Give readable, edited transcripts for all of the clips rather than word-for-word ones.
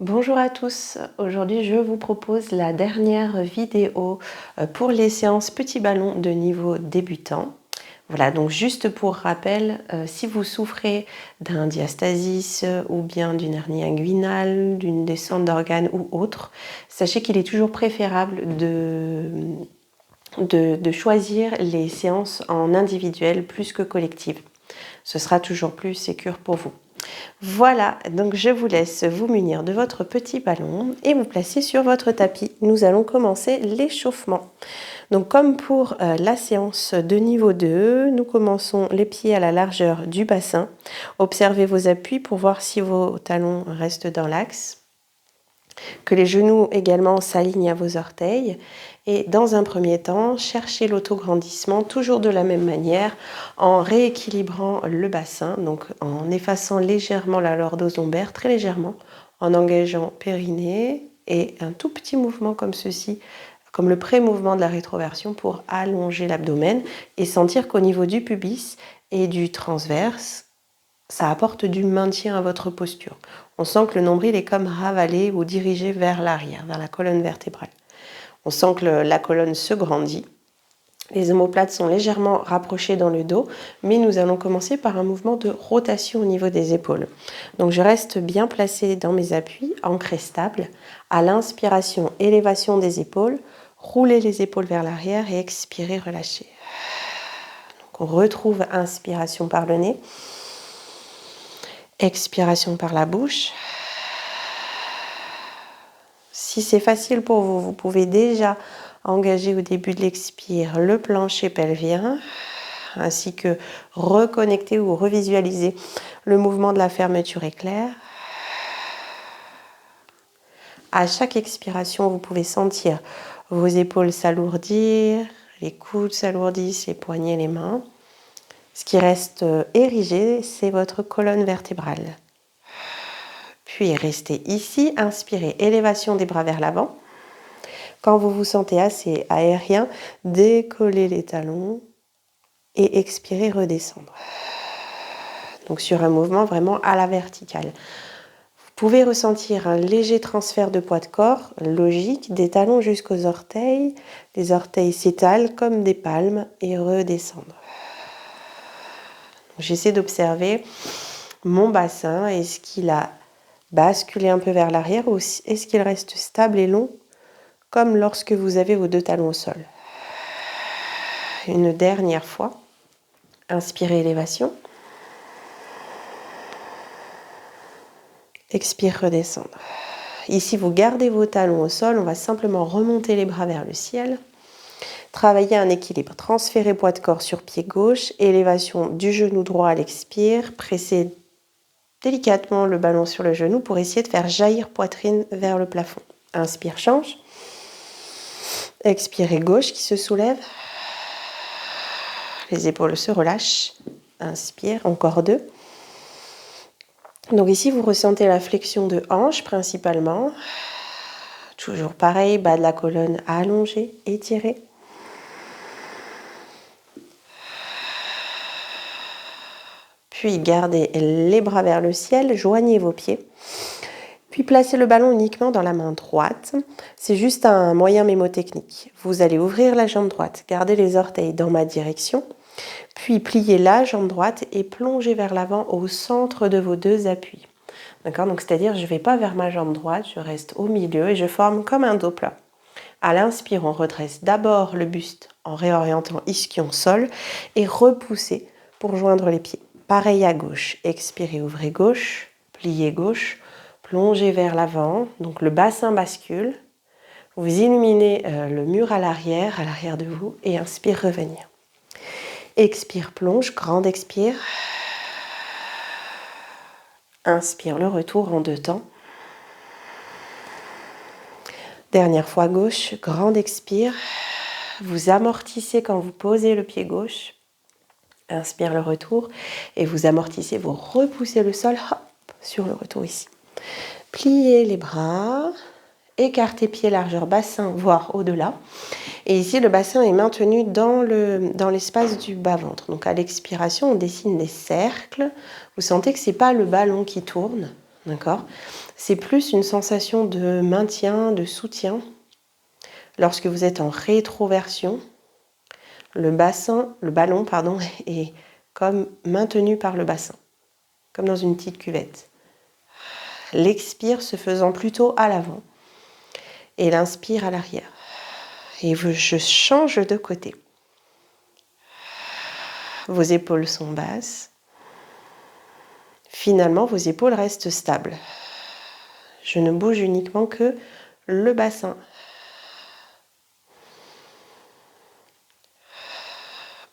Bonjour à tous, aujourd'hui je vous propose la dernière vidéo pour les séances petits ballons de niveau débutant. Voilà, donc juste pour rappel, si vous souffrez d'un diastasis ou bien d'une hernie inguinale, d'une descente d'organes ou autre, sachez qu'il est toujours préférable de choisir les séances en individuel plus que collective. Ce sera toujours plus sécure pour vous. Voilà, donc je vous laisse vous munir de votre petit ballon et vous placer sur votre tapis. Nous allons commencer l'échauffement. Donc comme pour la séance de niveau 2, nous commençons les pieds à la largeur du bassin. Observez vos appuis pour voir si vos talons restent dans l'axe. Que les genoux également s'alignent à vos orteils. Et dans un premier temps, cherchez l'autograndissement toujours de la même manière en rééquilibrant le bassin, donc en effaçant légèrement la lordose lombaire, très légèrement, en engageant périnée et un tout petit mouvement comme ceci, comme le pré-mouvement de la rétroversion pour allonger l'abdomen et sentir qu'au niveau du pubis et du transverse, ça apporte du maintien à votre posture. On sent que le nombril est comme ravalé ou dirigé vers l'arrière, vers la colonne vertébrale. On sent que la colonne se grandit. Les omoplates sont légèrement rapprochées dans le dos, mais nous allons commencer par un mouvement de rotation au niveau des épaules. Donc je reste bien placée dans mes appuis, ancrée stable. À l'inspiration, élévation des épaules, roulez les épaules vers l'arrière et expirez, relâchez. Donc on retrouve inspiration par le nez. Expiration par la bouche. Si c'est facile pour vous, vous pouvez déjà engager au début de l'expire le plancher pelvien, ainsi que reconnecter ou revisualiser le mouvement de la fermeture éclair. À chaque expiration, vous pouvez sentir vos épaules s'alourdir, les coudes s'alourdissent, les poignets, les mains. Ce qui reste érigé, c'est votre colonne vertébrale. Puis restez ici, inspirez, élévation des bras vers l'avant. Quand vous vous sentez assez aérien, décollez les talons et expirez, redescendre. Donc sur un mouvement vraiment à la verticale. Vous pouvez ressentir un léger transfert de poids de corps, logique, des talons jusqu'aux orteils. Les orteils s'étalent comme des palmes et redescendre. J'essaie d'observer mon bassin. Est-ce qu'il a basculé un peu vers l'arrière ou est-ce qu'il reste stable et long comme lorsque vous avez vos deux talons au sol. Une dernière fois. Inspirez, élévation. Expire, redescendre. Ici, vous gardez vos talons au sol. On va simplement remonter les bras vers le ciel. Travailler un équilibre. Transférer poids de corps sur pied gauche. Élévation du genou droit à l'expire. Pressez délicatement le ballon sur le genou pour essayer de faire jaillir poitrine vers le plafond. Inspire, change. Expirez, gauche qui se soulève. Les épaules se relâchent. Inspire, encore deux. Donc ici, vous ressentez la flexion de hanche principalement. Toujours pareil, bas de la colonne allongé, étiré. Puis gardez les bras vers le ciel, joignez vos pieds. Puis placez le ballon uniquement dans la main droite. C'est juste un moyen mémotechnique. Vous allez ouvrir la jambe droite, garder les orteils dans ma direction. Puis pliez la jambe droite et plongez vers l'avant au centre de vos deux appuis. D'accord ? Donc c'est-à-dire je ne vais pas vers ma jambe droite, je reste au milieu et je forme comme un dos plat. À l'inspire, on redresse d'abord le buste en réorientant ischion-sol et repoussez pour joindre les pieds. Pareil à gauche. Expirez, ouvrez gauche, pliez gauche, plongez vers l'avant. Donc le bassin bascule. Vous illuminez le mur à l'arrière de vous et inspire, revenir. Expire, plonge, grande expire. Inspire, le retour en deux temps. Dernière fois gauche, grande expire. Vous amortissez quand vous posez le pied gauche. Inspire, le retour. Et vous amortissez, vous repoussez le sol, hop, sur le retour ici. Pliez les bras. Écartez pieds largeur bassin, voire au-delà. Et ici, le bassin est maintenu dans l'espace du bas-ventre. Donc à l'expiration, on dessine des cercles. Vous sentez que ce n'est pas le ballon qui tourne, D'accord? C'est plus une sensation de maintien, de soutien. Lorsque vous êtes en rétroversion, le ballon, est comme maintenu par le bassin, comme dans une petite cuvette. L'expire se faisant plutôt à l'avant et l'inspire à l'arrière. Et je change de côté. Vos épaules sont basses. Finalement, vos épaules restent stables. Je ne bouge uniquement que le bassin.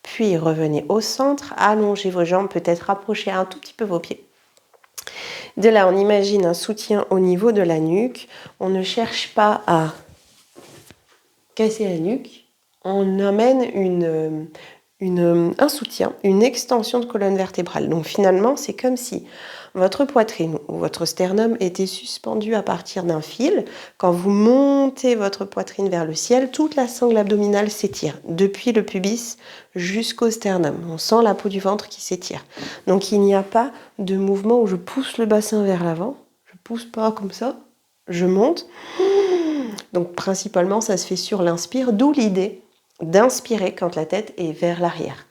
Puis revenez au centre, allongez vos jambes, peut-être rapprochez un tout petit peu vos pieds. De là, on imagine un soutien au niveau de la nuque. On ne cherche pas à casser la nuque. On amène un soutien, une extension de colonne vertébrale. Donc finalement, c'est comme si votre poitrine ou votre sternum était suspendu à partir d'un fil. Quand vous montez votre poitrine vers le ciel, toute la sangle abdominale s'étire, depuis le pubis jusqu'au sternum. On sent la peau du ventre qui s'étire. Donc il n'y a pas de mouvement où je pousse le bassin vers l'avant. Je ne pousse pas comme ça, je monte. Donc principalement, ça se fait sur l'inspire, d'où l'idée d'inspirer quand la tête est vers l'arrière.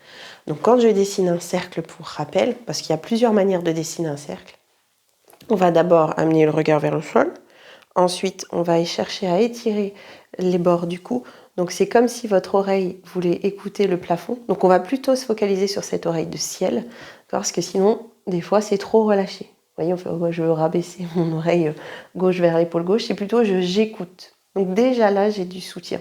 Donc quand je dessine un cercle pour rappel, parce qu'il y a plusieurs manières de dessiner un cercle, on va d'abord amener le regard vers le sol, ensuite on va chercher à étirer les bords du cou, donc c'est comme si votre oreille voulait écouter le plafond, donc on va plutôt se focaliser sur cette oreille de ciel, parce que sinon des fois c'est trop relâché. Vous voyez, on fait, oh, je veux rabaisser mon oreille gauche vers l'épaule gauche, c'est plutôt j'écoute. Donc déjà là j'ai du soutien.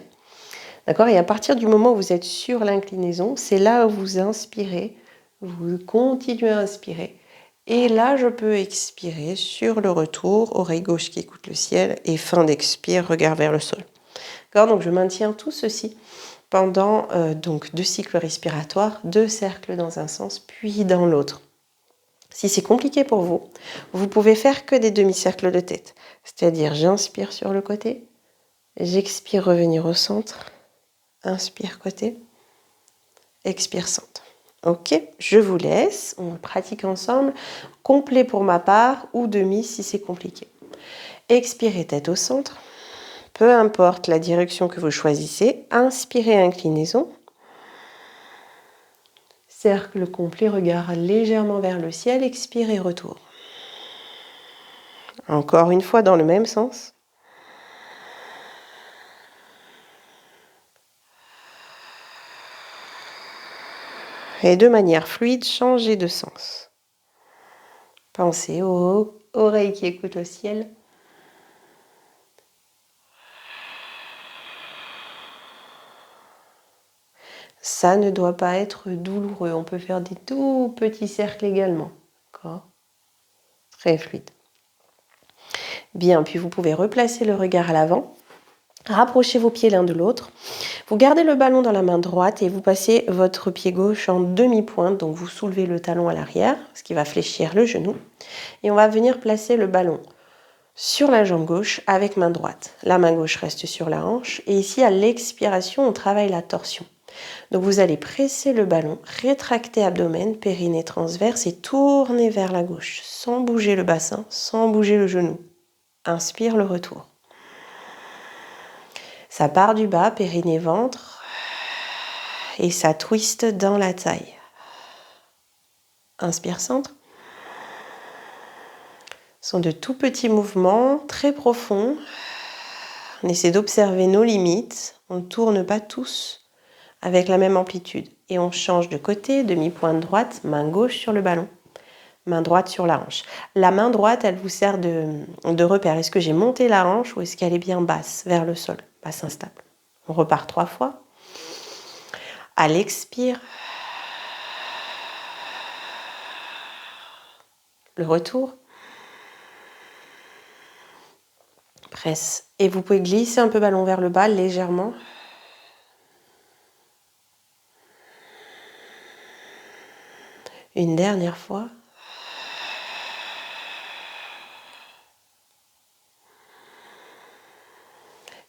D'accord? Et à partir du moment où vous êtes sur l'inclinaison, c'est là où vous inspirez, vous continuez à inspirer. Et là, je peux expirer sur le retour, oreille gauche qui écoute le ciel, et fin d'expire, regard vers le sol. D'accord? Donc je maintiens tout ceci pendant donc 2 cycles respiratoires, 2 cercles dans un sens, puis dans l'autre. Si c'est compliqué pour vous, vous pouvez faire que des demi-cercles de tête. C'est-à-dire, j'inspire sur le côté, j'expire revenir au centre, inspire côté, expire centre. Ok, je vous laisse, on pratique ensemble, complet pour ma part ou demi si c'est compliqué. Expirez tête au centre, peu importe la direction que vous choisissez, inspirez inclinaison, cercle complet, regard légèrement vers le ciel, expirez retour. Encore une fois dans le même sens. Et de manière fluide, changez de sens. Pensez aux oreilles qui écoutent le ciel. Ça ne doit pas être douloureux. On peut faire des tout petits cercles également. D'accord ? Très fluide. Bien, puis vous pouvez replacer le regard à l'avant. Rapprochez vos pieds l'un de l'autre. Vous gardez le ballon dans la main droite et vous passez votre pied gauche en demi-pointe. Donc vous soulevez le talon à l'arrière, ce qui va fléchir le genou. Et on va venir placer le ballon sur la jambe gauche avec main droite. La main gauche reste sur la hanche. Et ici, à l'expiration, on travaille la torsion. Donc vous allez presser le ballon, rétracter abdomen, périnée transverse et tourner vers la gauche, sans bouger le bassin, sans bouger le genou. Inspire le retour. Ça part du bas, périnée ventre, et ça twiste dans la taille. Inspire centre. Ce sont de tout petits mouvements, très profonds. On essaie d'observer nos limites. On ne tourne pas tous avec la même amplitude. Et on change de côté, demi-pointe droite, main gauche sur le ballon, main droite sur la hanche. La main droite, elle vous sert de repère. Est-ce que j'ai monté la hanche ou est-ce qu'elle est bien basse, vers le sol, basse instable? On repart 3 fois. À l'expire, le retour. Presse. Et vous pouvez glisser un peu ballon vers le bas, légèrement. Une dernière fois.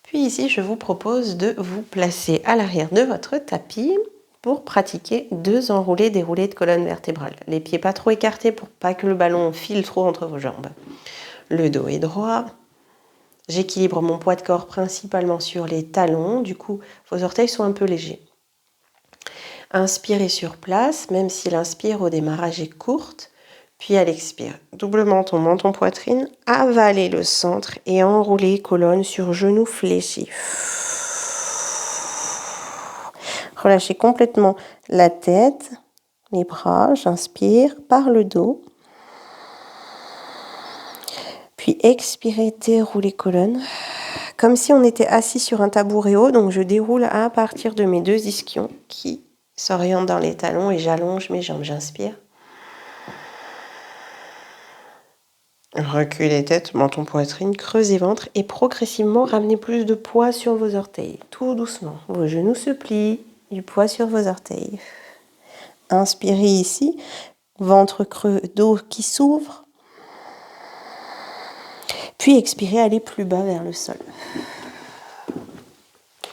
Puis ici, je vous propose de vous placer à l'arrière de votre tapis. pour pratiquer 2 enroulés déroulés de colonne vertébrale. Les pieds pas trop écartés pour pas que le ballon file trop entre vos jambes. Le dos est droit. J'équilibre mon poids de corps principalement sur les talons. Du coup, vos orteils sont un peu légers. Inspirez sur place, même si l'inspire au démarrage est courte. Puis à l'expire, double menton, menton poitrine, avalez le centre et enroulez colonne sur genou fléchi. Relâchez complètement la tête, les bras, j'inspire par le dos. Puis expirez, déroulez colonne. Comme si on était assis sur un tabouret haut, donc je déroule à partir de mes 2 ischions qui s'orientent dans les talons et j'allonge mes jambes, j'inspire. Reculez tête, menton, poitrine, creusez ventre et progressivement ramenez plus de poids sur vos orteils. Tout doucement. Vos genoux se plient, du poids sur vos orteils. Inspirez ici, ventre creux, dos qui s'ouvre. Puis expirez, allez plus bas vers le sol.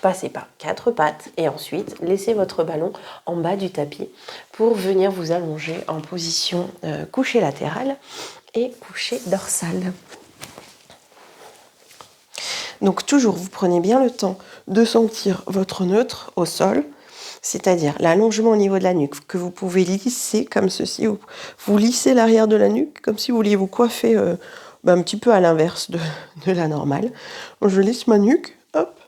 Passez par 4 pattes et ensuite laissez votre ballon en bas du tapis pour venir vous allonger en position couché latéral et couché dorsal. Donc toujours, vous prenez bien le temps de sentir votre neutre au sol, c'est-à-dire l'allongement au niveau de la nuque, que vous pouvez lisser comme ceci. Vous lissez l'arrière de la nuque comme si vous vouliez vous coiffer un petit peu à l'inverse de la normale. Je lisse ma nuque, hop.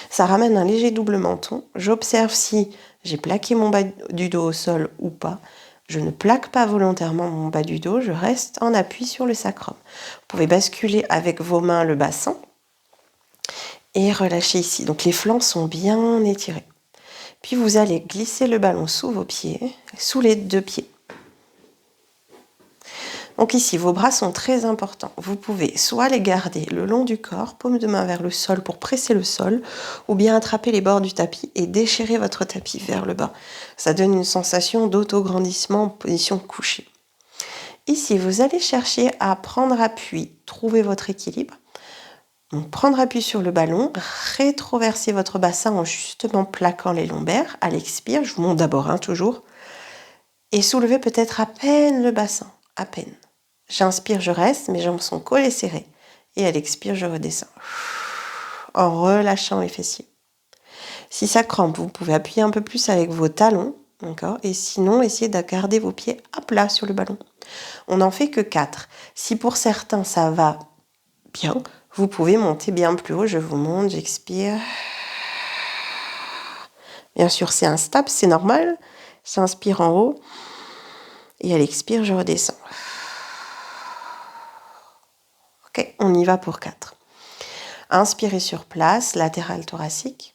Ça ramène un léger double menton. J'observe si j'ai plaqué mon bas du dos au sol ou pas. Je ne plaque pas volontairement mon bas du dos, je reste en appui sur le sacrum. Vous pouvez basculer avec vos mains le bassin et relâcher ici. Donc les flancs sont bien étirés. Puis vous allez glisser le ballon sous vos pieds, sous les 2 pieds. Donc ici, vos bras sont très importants. Vous pouvez soit les garder le long du corps, paume de main vers le sol pour presser le sol, ou bien attraper les bords du tapis et déchirer votre tapis vers le bas. Ça donne une sensation d'autograndissement en position couchée. Ici, vous allez chercher à prendre appui, trouver votre équilibre. Donc, prendre appui sur le ballon, rétroverser votre bassin en justement plaquant les lombaires. À l'expire, je vous montre d'abord toujours. Et soulever peut-être à peine le bassin, à peine. J'inspire, je reste, mes jambes sont collées serrées. Et à l'expire, je redescends. En relâchant les fessiers. Si ça crampe, vous pouvez appuyer un peu plus avec vos talons. D'accord ? Et sinon, essayez de garder vos pieds à plat sur le ballon. On n'en fait que 4. Si pour certains, ça va bien, vous pouvez monter bien plus haut. Je vous monte, j'expire. Bien sûr, c'est instable, c'est normal. J'inspire en haut. Et à l'expire, je redescends. Ok, on y va pour 4. Inspirez sur place, latéral thoracique.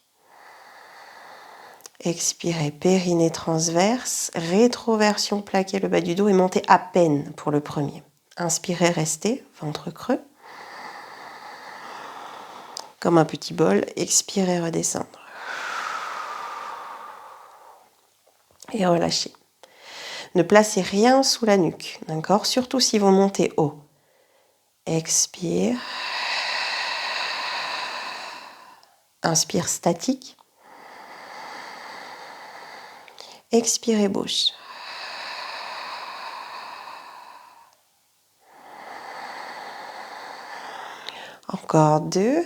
Expirez, périnée transverse, rétroversion, plaquez le bas du dos et montez à peine pour le premier. Inspirez, restez, ventre creux. Comme un petit bol, expirez, redescendre. Et relâchez. Ne placez rien sous la nuque, d'accord ? Surtout si vous montez haut. Expire. Inspire statique. Expirez bouche. Encore 2.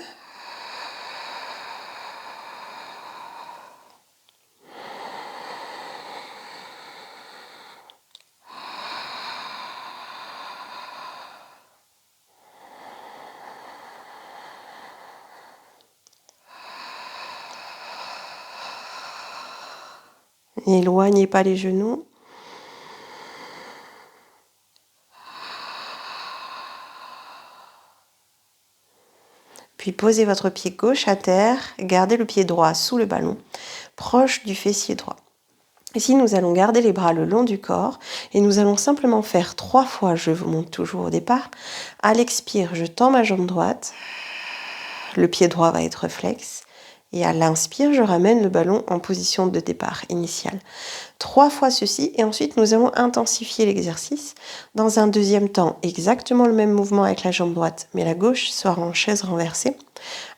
N'éloignez pas les genoux. Puis posez votre pied gauche à terre, gardez le pied droit sous le ballon, proche du fessier droit. Ici, nous allons garder les bras le long du corps et nous allons simplement faire 3 fois, je vous montre toujours au départ. À l'expire, je tends ma jambe droite, le pied droit va être flex. Et à l'inspire, je ramène le ballon en position de départ initiale. 3 fois ceci et ensuite nous allons intensifier l'exercice. Dans un deuxième temps, exactement le même mouvement avec la jambe droite, mais la gauche sera en chaise renversée.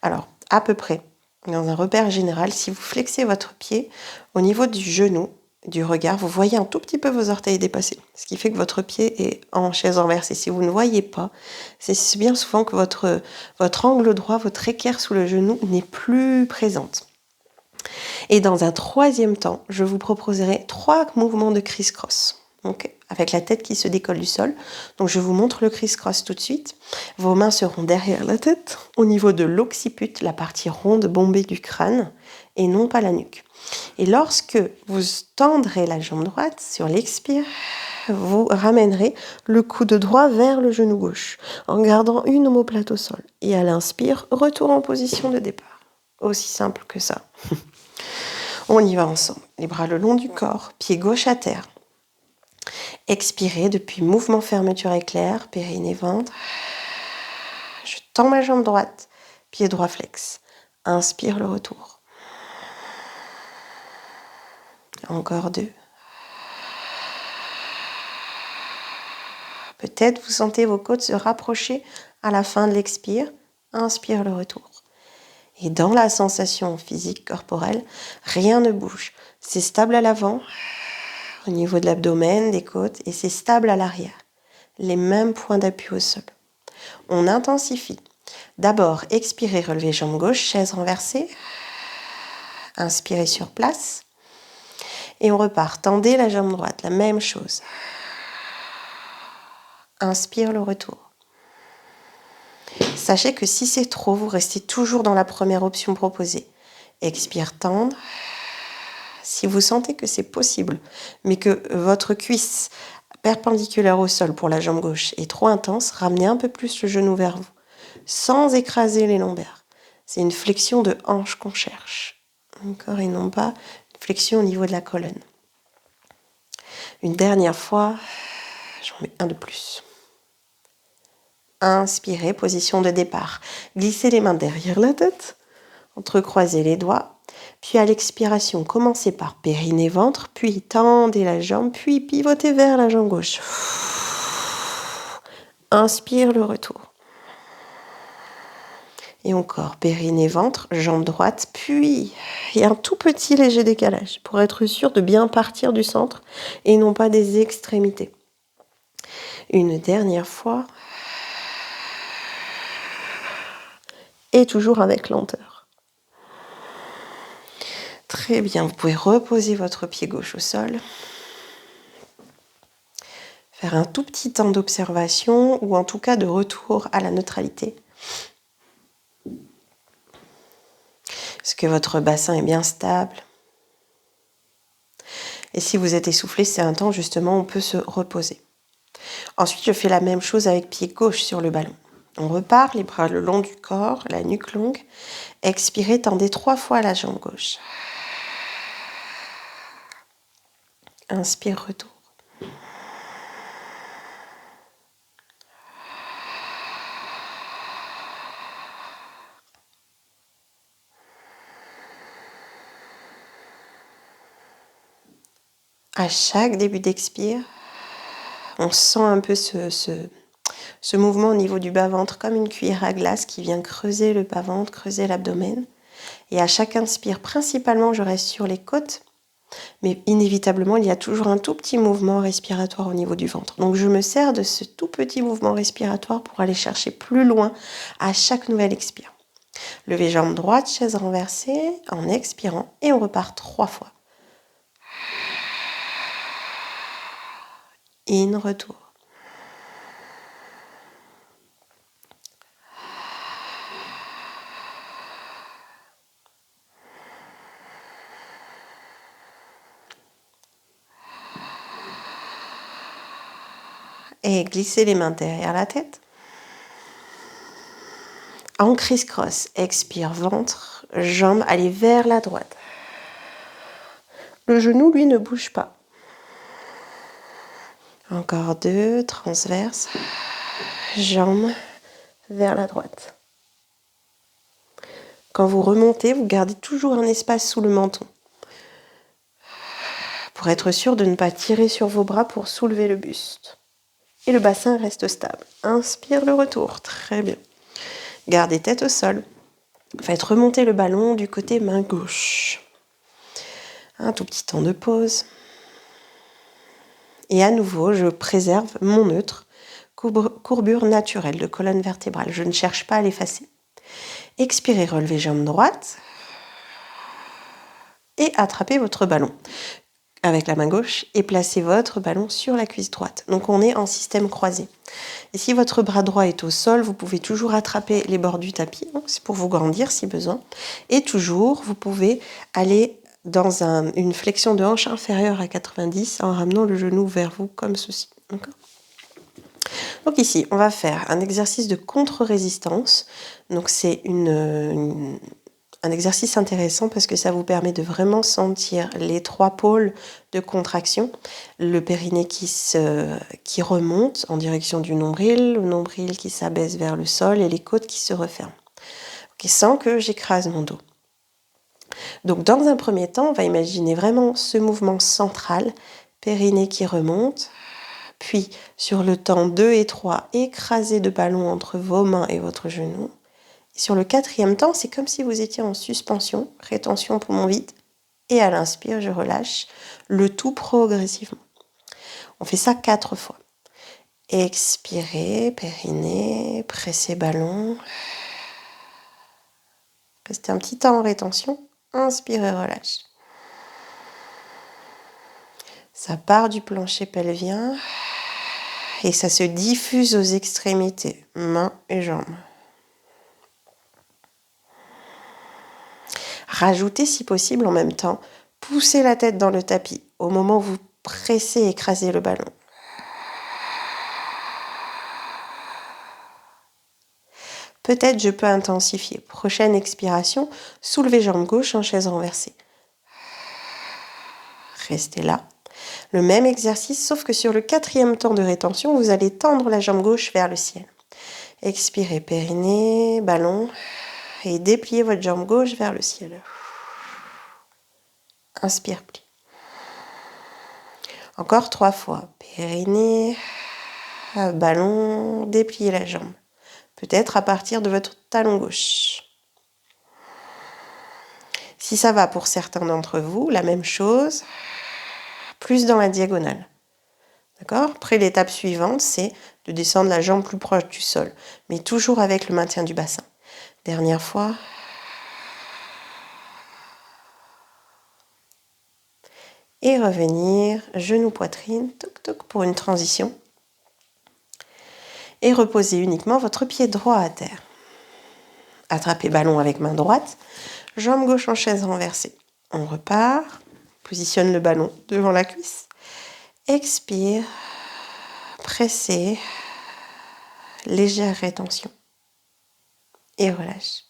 Alors, à peu près dans un repère général, si vous flexez votre pied au niveau du genou, du regard, vous voyez un tout petit peu vos orteils dépasser, ce qui fait que votre pied est en chaise renversée. Si vous ne voyez pas, c'est bien souvent que votre angle droit, votre équerre sous le genou n'est plus présente. Et dans un troisième temps, je vous proposerai 3 mouvements de criss-cross. Okay, avec la tête qui se décolle du sol. Donc je vous montre le criss-cross tout de suite. Vos mains seront derrière la tête, au niveau de l'occiput, la partie ronde bombée du crâne, et non pas la nuque. Et lorsque vous tendrez la jambe droite, sur l'expire, vous ramènerez le coude droit vers le genou gauche, en gardant une omoplate au sol. Et à l'inspire, retour en position de départ. Aussi simple que ça. On y va ensemble. Les bras le long du corps, pied gauche à terre. Expirez depuis mouvement fermeture éclair, périnée ventre. Je tends ma jambe droite, pied droit flex. Inspire le retour. Encore 2. Peut-être vous sentez vos côtes se rapprocher à la fin de l'expire. Inspire le retour. Et dans la sensation physique corporelle, rien ne bouge. C'est stable à l'avant, au niveau de l'abdomen, des côtes, et c'est stable à l'arrière. Les mêmes points d'appui au sol. On intensifie. D'abord, expirez, relevez jambe gauche, chaise renversée. Inspirez sur place. Et on repart. Tendez la jambe droite, la même chose. Inspire le retour. Sachez que si c'est trop, vous restez toujours dans la première option proposée. Expire, tendre. Si vous sentez que c'est possible, mais que votre cuisse perpendiculaire au sol pour la jambe gauche est trop intense, ramenez un peu plus le genou vers vous, sans écraser les lombaires. C'est une flexion de hanche qu'on cherche. Encore et non pas une flexion au niveau de la colonne. Une dernière fois, j'en mets un de plus. Inspirez, position de départ. Glissez les mains derrière la tête, entrecroisez les doigts. Puis à l'expiration, commencez par périnée ventre, puis tendez la jambe, puis pivotez vers la jambe gauche. Inspire le retour. Et encore, périnée ventre, jambe droite, puis il y a un tout petit léger décalage pour être sûr de bien partir du centre et non pas des extrémités. Une dernière fois. Et toujours avec lenteur. Très bien, vous pouvez reposer votre pied gauche au sol. Faire un tout petit temps d'observation ou en tout cas de retour à la neutralité. Est-ce que votre bassin est bien stable? Et si vous êtes essoufflé, c'est un temps justement où on peut se reposer. Ensuite, je fais la même chose avec pied gauche sur le ballon. On repart, les bras le long du corps, la nuque longue. Expirez, tendez 3 fois la jambe gauche. Inspire, retour. À chaque début d'expire, on sent un peu ce mouvement au niveau du bas-ventre, comme une cuillère à glace qui vient creuser le bas-ventre, creuser l'abdomen. Et à chaque inspire, principalement, je reste sur les côtes, mais inévitablement, il y a toujours un tout petit mouvement respiratoire au niveau du ventre. Donc, je me sers de ce tout petit mouvement respiratoire pour aller chercher plus loin à chaque nouvelle expire. Levez jambe droite, chaise renversée, en expirant, et on repart 3 fois. In, retour. Et glissez les mains derrière la tête. En criss-cross, expire, ventre, jambes, allez vers la droite. Le genou, lui, ne bouge pas. Encore 2, transverse, jambes vers la droite. Quand vous remontez, vous gardez toujours un espace sous le menton. Pour être sûr de ne pas tirer sur vos bras pour soulever le buste. Et le bassin reste stable. Inspire le retour, très bien. Gardez tête au sol. Faites remonter le ballon du côté main gauche. Un tout petit temps de pause. Et à nouveau, je préserve mon neutre, courbure naturelle de colonne vertébrale. Je ne cherche pas à l'effacer. Expirez, relevez jambe droite et attrapez votre ballon avec la main gauche et placez votre ballon sur la cuisse droite. Donc on est en système croisé. Et si votre bras droit est au sol, vous pouvez toujours attraper les bords du tapis, c'est pour vous grandir si besoin. Et toujours, vous pouvez aller dans une flexion de hanche inférieure à 90 en ramenant le genou vers vous comme ceci. D'accord ? Donc ici, on va faire un exercice de contre-résistance. Donc c'est un exercice intéressant parce que ça vous permet de vraiment sentir les 3 pôles de contraction. Le périnée qui remonte en direction du nombril, le nombril qui s'abaisse vers le sol et les côtes qui se referment. Okay, sans que j'écrase mon dos. Donc dans un premier temps, on va imaginer vraiment ce mouvement central, périnée qui remonte, puis sur le temps 2 et 3, écraser de ballon entre vos mains et votre genou. Sur le 4e temps, c'est comme si vous étiez en suspension, rétention poumon vide, et à l'inspire, je relâche, le tout progressivement. On fait ça 4 fois. Expirez, périnée, pressez ballon. Restez un petit temps en rétention. Inspirez, relâche. Ça part du plancher pelvien et ça se diffuse aux extrémités, mains et jambes. Rajoutez si possible en même temps, poussez la tête dans le tapis au moment où vous pressez et écrasez le ballon. Peut-être je peux intensifier. Prochaine expiration, soulevez jambe gauche en chaise renversée. Restez là. Le même exercice, sauf que sur le 4e temps de rétention, vous allez tendre la jambe gauche vers le ciel. Expirez, périnée, ballon, et dépliez votre jambe gauche vers le ciel. Inspire, plie. Encore 3 fois. Périnée, ballon, dépliez la jambe. Peut-être à partir de votre talon gauche. Si ça va pour certains d'entre vous, la même chose, plus dans la diagonale. D'accord ? Après, l'étape suivante, c'est de descendre la jambe plus proche du sol, mais toujours avec le maintien du bassin. Dernière fois. Et revenir, genou, poitrine, toc toc pour une transition. Et reposez uniquement votre pied droit à terre. Attrapez ballon avec main droite, jambe gauche en chaise renversée. On repart, positionne le ballon devant la cuisse. Expire, pressez, légère rétention. Et relâche.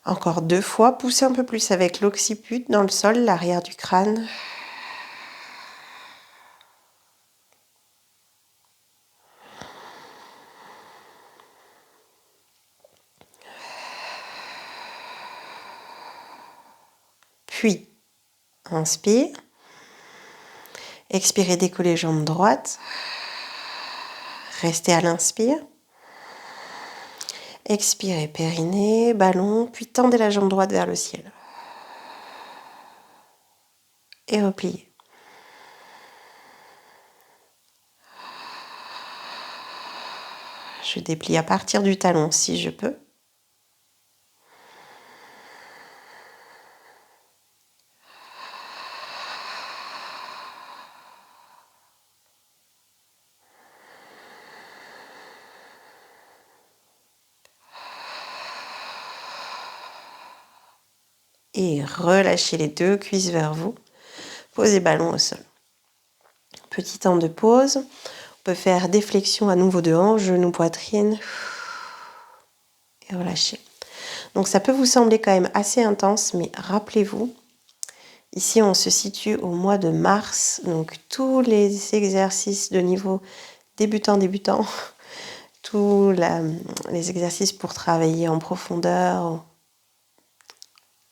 Encore 2 fois, poussez un peu plus avec l'occiput dans le sol, l'arrière du crâne. Puis, inspire. Expirez, décollez jambe droite. Restez à l'inspire. Expirez, périnée, ballon, puis tendez la jambe droite vers le ciel. Et repliez. Je déplie à partir du talon si je peux. Et relâchez les 2 cuisses vers vous. Posez ballon au sol. Petit temps de pause. On peut faire des flexions à nouveau de hanche, genou, poitrine. Et relâchez. Donc ça peut vous sembler quand même assez intense, mais rappelez-vous, ici on se situe au mois de mars, donc tous les exercices de niveau débutant, tous les exercices pour travailler en profondeur,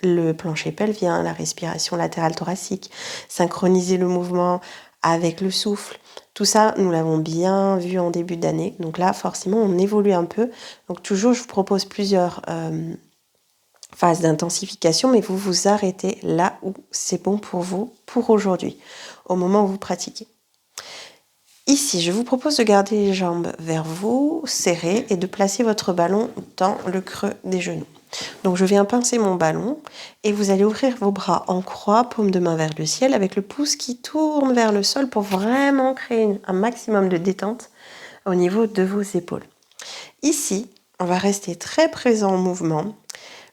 le plancher pelvien, la respiration latérale thoracique, synchroniser le mouvement avec le souffle. Tout ça, nous l'avons bien vu en début d'année. Donc là, forcément, on évolue un peu. Donc toujours, je vous propose plusieurs phase d'intensification, mais vous vous arrêtez là où c'est bon pour vous, pour aujourd'hui, au moment où vous pratiquez. Ici, je vous propose de garder les jambes vers vous, serrées, et de placer votre ballon dans le creux des genoux. Donc je viens pincer mon ballon et vous allez ouvrir vos bras en croix, paume de main vers le ciel, avec le pouce qui tourne vers le sol pour vraiment créer un maximum de détente au niveau de vos épaules. Ici, on va rester très présent au mouvement.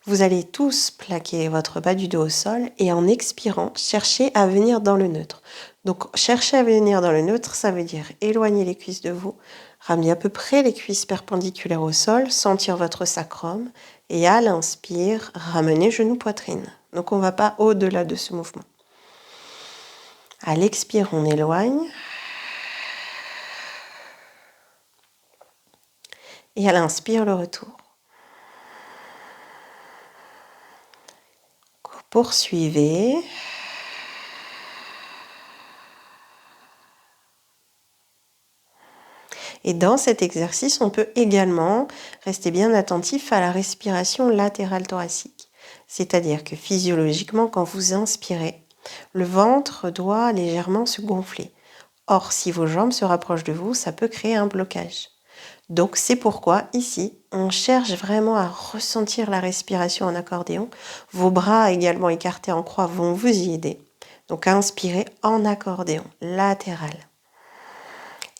Vous allez tous plaquer votre bas du dos au sol et en expirant, cherchez à venir dans le neutre. Donc, chercher à venir dans le neutre, ça veut dire éloigner les cuisses de vous, ramener à peu près les cuisses perpendiculaires au sol, sentir votre sacrum et à l'inspire, ramener genou poitrine. Donc, on ne va pas au-delà de ce mouvement. À l'expire, on éloigne. Et à l'inspire, le retour. Poursuivez. Et dans cet exercice, on peut également rester bien attentif à la respiration latérale thoracique. C'est-à-dire que physiologiquement, quand vous inspirez, le ventre doit légèrement se gonfler. Or, si vos jambes se rapprochent de vous, ça peut créer un blocage. Donc, c'est pourquoi, ici, on cherche vraiment à ressentir la respiration en accordéon. Vos bras également écartés en croix vont vous y aider. Donc, inspirez en accordéon, latéral.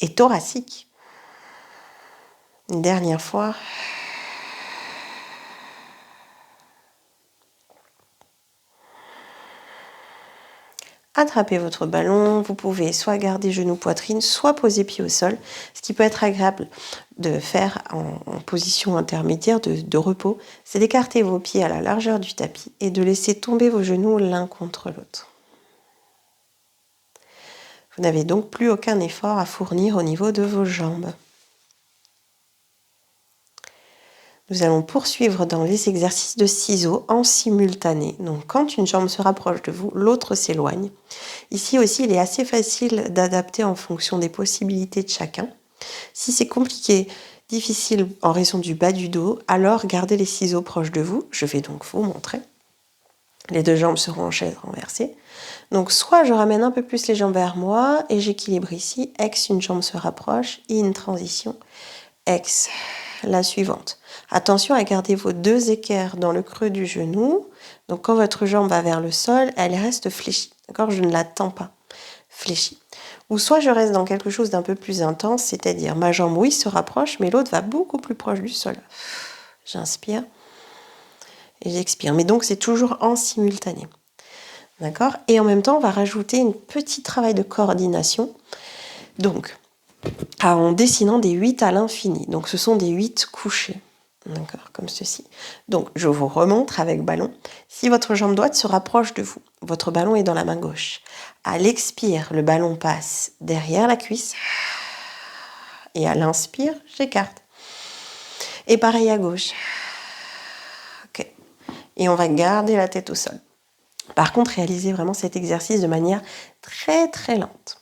Et thoracique. Une dernière fois. Attrapez votre ballon, vous pouvez soit garder genou poitrine, soit poser pied au sol, ce qui peut être agréable de faire en position intermédiaire de repos, c'est d'écarter vos pieds à la largeur du tapis et de laisser tomber vos genoux l'un contre l'autre. Vous n'avez donc plus aucun effort à fournir au niveau de vos jambes. Nous allons poursuivre dans les exercices de ciseaux en simultané. Donc quand une jambe se rapproche de vous, l'autre s'éloigne. Ici aussi, il est assez facile d'adapter en fonction des possibilités de chacun. Si c'est compliqué, difficile en raison du bas du dos, alors gardez les ciseaux proches de vous. Je vais donc vous montrer. Les deux jambes seront en chaise renversée. Donc soit je ramène un peu plus les jambes vers moi et j'équilibre ici. Ex, une jambe se rapproche. In, transition. Ex, la suivante. Attention à garder vos deux équerres dans le creux du genou. Donc quand votre jambe va vers le sol, elle reste fléchie. D'accord ? Je ne la tends pas. Fléchie. Ou soit je reste dans quelque chose d'un peu plus intense, c'est-à-dire ma jambe, oui, se rapproche, mais l'autre va beaucoup plus proche du sol. J'inspire et j'expire. Mais donc c'est toujours en simultané. D'accord ? Et en même temps, on va rajouter un petit travail de coordination. Donc, en dessinant des 8 à l'infini. Donc ce sont des 8 couchés. D'accord, comme ceci. Donc, je vous remontre avec ballon. Si votre jambe droite se rapproche de vous, votre ballon est dans la main gauche. À l'expire, le ballon passe derrière la cuisse. Et à l'inspire, j'écarte. Et pareil à gauche. Ok. Et on va garder la tête au sol. Par contre, réalisez vraiment cet exercice de manière très très lente.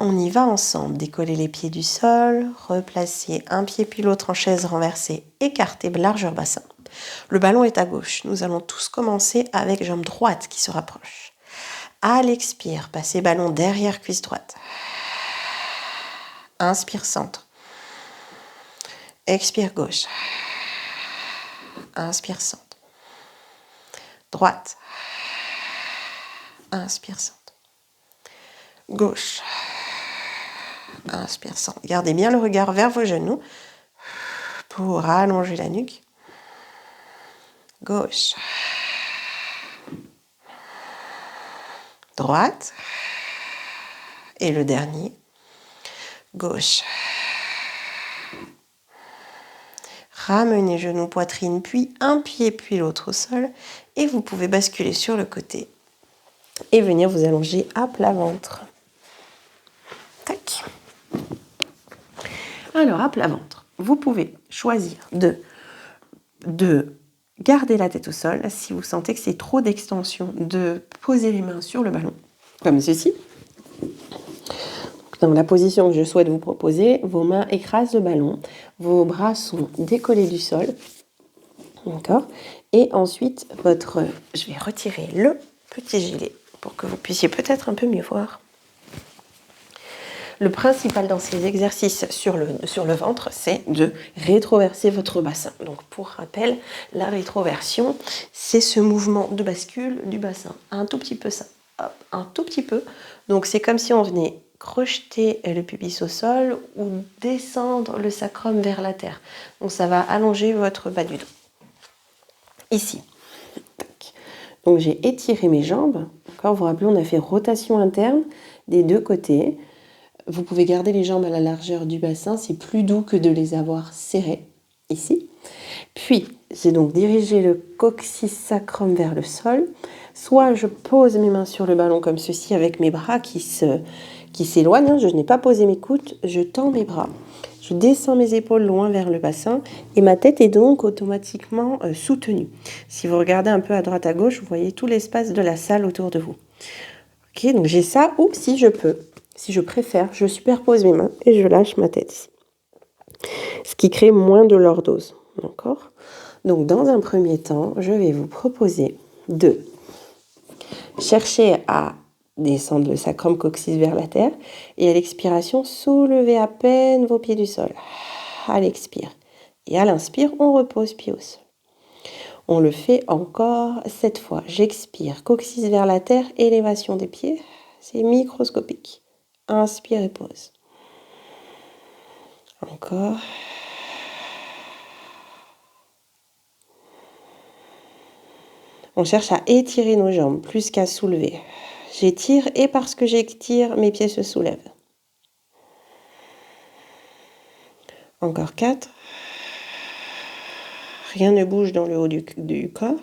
On y va ensemble. Décollez les pieds du sol, replacez un pied puis l'autre en chaise renversée, écartez largeur bassin. Le ballon est à gauche. Nous allons tous commencer avec jambe droite qui se rapproche. À l'expire, passez ballon derrière cuisse droite. Inspire centre. Expire gauche. Inspire centre. Droite. Inspire centre. Gauche. Inspire centre. Gardez bien le regard vers vos genoux pour allonger la nuque. Gauche. Droite. Et le dernier. Gauche. Ramenez genoux, poitrine, puis un pied, puis l'autre au sol. Et vous pouvez basculer sur le côté et venir vous allonger à plat ventre. Tac. Alors, à plat ventre, vous pouvez choisir de gardez la tête au sol. Si vous sentez que c'est trop d'extension, de poser les mains sur le ballon, comme ceci. Dans la position que je souhaite vous proposer, vos mains écrasent le ballon, vos bras sont décollés du sol. D'accord? Et ensuite, je vais retirer le petit gilet pour que vous puissiez peut-être un peu mieux voir. Le principal dans ces exercices sur le ventre, c'est de rétroverser votre bassin. Donc pour rappel, la rétroversion, c'est ce mouvement de bascule du bassin. Un tout petit peu ça. Hop, un tout petit peu. Donc c'est comme si on venait crocheter le pubis au sol ou descendre le sacrum vers la terre. Donc ça va allonger votre bas du dos. Ici. Donc j'ai étiré mes jambes. Vous vous rappelez, on a fait rotation interne des deux côtés. Vous pouvez garder les jambes à la largeur du bassin, c'est plus doux que de les avoir serrées, ici. Puis, j'ai donc dirigé le coccyx sacrum vers le sol. Soit je pose mes mains sur le ballon comme ceci avec mes bras qui s'éloignent. Je n'ai pas posé mes coudes, je tends mes bras. Je descends mes épaules loin vers le bassin et ma tête est donc automatiquement soutenue. Si vous regardez un peu à droite à gauche, vous voyez tout l'espace de la salle autour de vous. Ok, donc j'ai ça, ou si je peux, si je préfère, je superpose mes mains et je lâche ma tête ici. Ce qui crée moins de lordose. D'accord ? Donc dans un premier temps, je vais vous proposer de chercher à descendre le sacrum coccyx vers la terre et à l'expiration, soulevez à peine vos pieds du sol. À l'expire. Et à l'inspire, on repose pied au sol. On le fait encore 7 fois. J'expire, coccyx vers la terre, élévation des pieds. C'est microscopique. Inspire et pause. Encore. On cherche à étirer nos jambes plus qu'à soulever. J'étire et parce que j'étire, mes pieds se soulèvent. Encore 4. Rien ne bouge dans le haut du corps.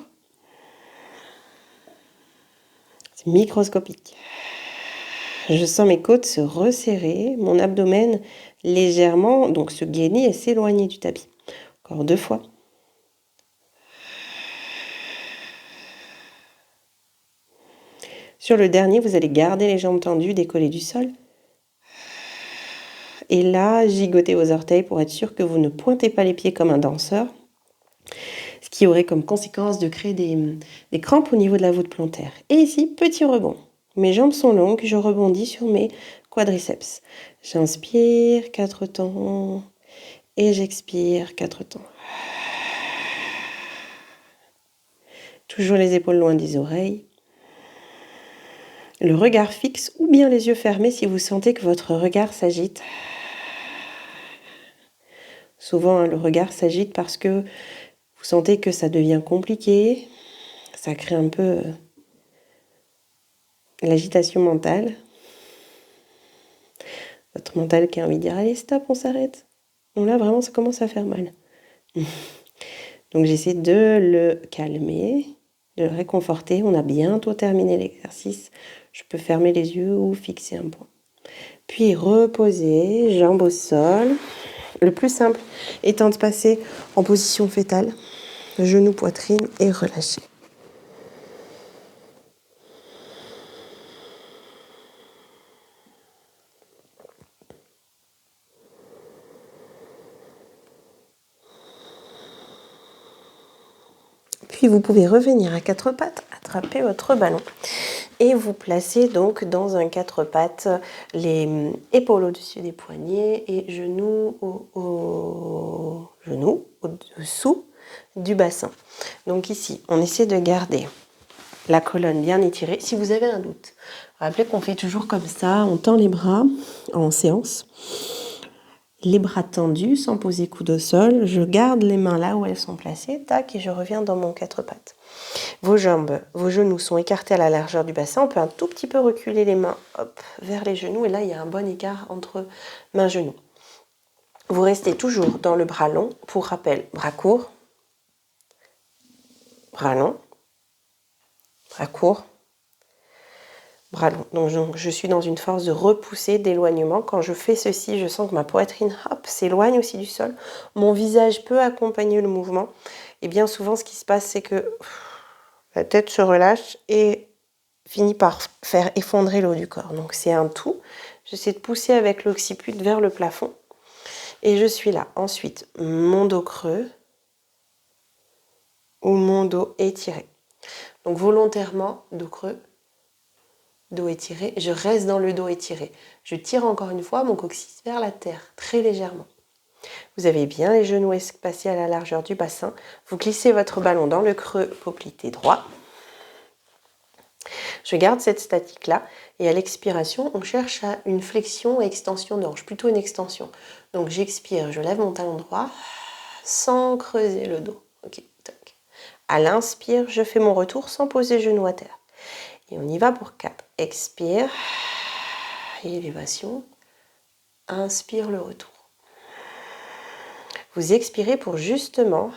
C'est microscopique. Je sens mes côtes se resserrer, mon abdomen légèrement, donc se gainer et s'éloigner du tapis. Encore 2 fois. Sur le dernier, vous allez garder les jambes tendues, décollées du sol. Et là, gigotez vos orteils pour être sûr que vous ne pointez pas les pieds comme un danseur. Ce qui aurait comme conséquence de créer des crampes au niveau de la voûte plantaire. Et ici, petit rebond. Mes jambes sont longues, je rebondis sur mes quadriceps. J'inspire, 4 temps. Et j'expire, 4 temps. Toujours les épaules loin des oreilles. Le regard fixe ou bien les yeux fermés si vous sentez que votre regard s'agite. Souvent, le regard s'agite parce que vous sentez que ça devient compliqué. Ça crée un peu l'agitation mentale. Votre mental qui a envie de dire « Allez, stop, on s'arrête ». Donc là, vraiment, ça commence à faire mal. Donc j'essaie de le calmer, de le réconforter. On a bientôt terminé l'exercice. Je peux fermer les yeux ou fixer un point. Puis reposer, jambes au sol. Le plus simple étant de passer en position fétale, genou, poitrine et relâcher. Puis vous pouvez revenir à 4 pattes, attraper votre ballon et vous placer donc dans un 4 pattes, les épaules au-dessus des poignets et genoux au-dessous du bassin. Donc ici, on essaie de garder la colonne bien étirée. Si vous avez un doute, rappelez qu'on fait toujours comme ça, on tend les bras en séance. Les bras tendus, sans poser coude au sol. Je garde les mains là où elles sont placées, tac, et je reviens dans mon 4 pattes. Vos jambes, vos genoux sont écartés à la largeur du bassin. On peut un tout petit peu reculer les mains, hop, vers les genoux. Et là, il y a un bon écart entre mains et genoux. Vous restez toujours dans le bras long. Pour rappel, bras court, bras long, bras court, bras long. Donc, je suis dans une force de repoussée, d'éloignement. Quand je fais ceci, je sens que ma poitrine, hop, s'éloigne aussi du sol. Mon visage peut accompagner le mouvement. Et bien souvent, ce qui se passe, c'est que la tête se relâche et finit par faire effondrer le haut du corps. Donc c'est un tout. J'essaie de pousser avec l'occiput vers le plafond. Et je suis là. Ensuite, mon dos creux ou mon dos étiré. Donc volontairement, dos creux, dos étiré. Je reste dans le dos étiré. Je tire encore une fois mon coccyx vers la terre, très légèrement. Vous avez bien les genoux espacés à la largeur du bassin. Vous glissez votre ballon dans le creux poplité droit. Je garde cette statique-là et à l'expiration, on cherche à une flexion et extension d'hanche, plutôt une extension. Donc j'expire, je lève mon talon droit sans creuser le dos. Ok, tac. À l'inspire, je fais mon retour sans poser genou à terre. Et on y va pour 4. Expire, élévation, inspire le retour. Vous expirez pour justement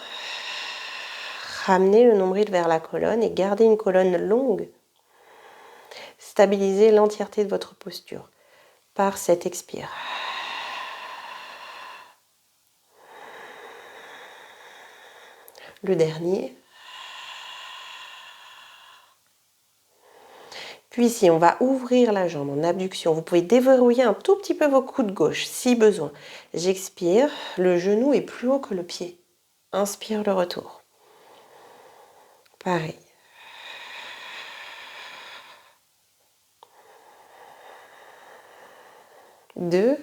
ramener le nombril vers la colonne et garder une colonne longue. Stabilisez l'entièreté de votre posture par cet expire. Le dernier. Puis ici, on va ouvrir la jambe en abduction. Vous pouvez déverrouiller un tout petit peu vos coudes gauche si besoin. J'expire, le genou est plus haut que le pied. Inspire le retour. Pareil. Deux.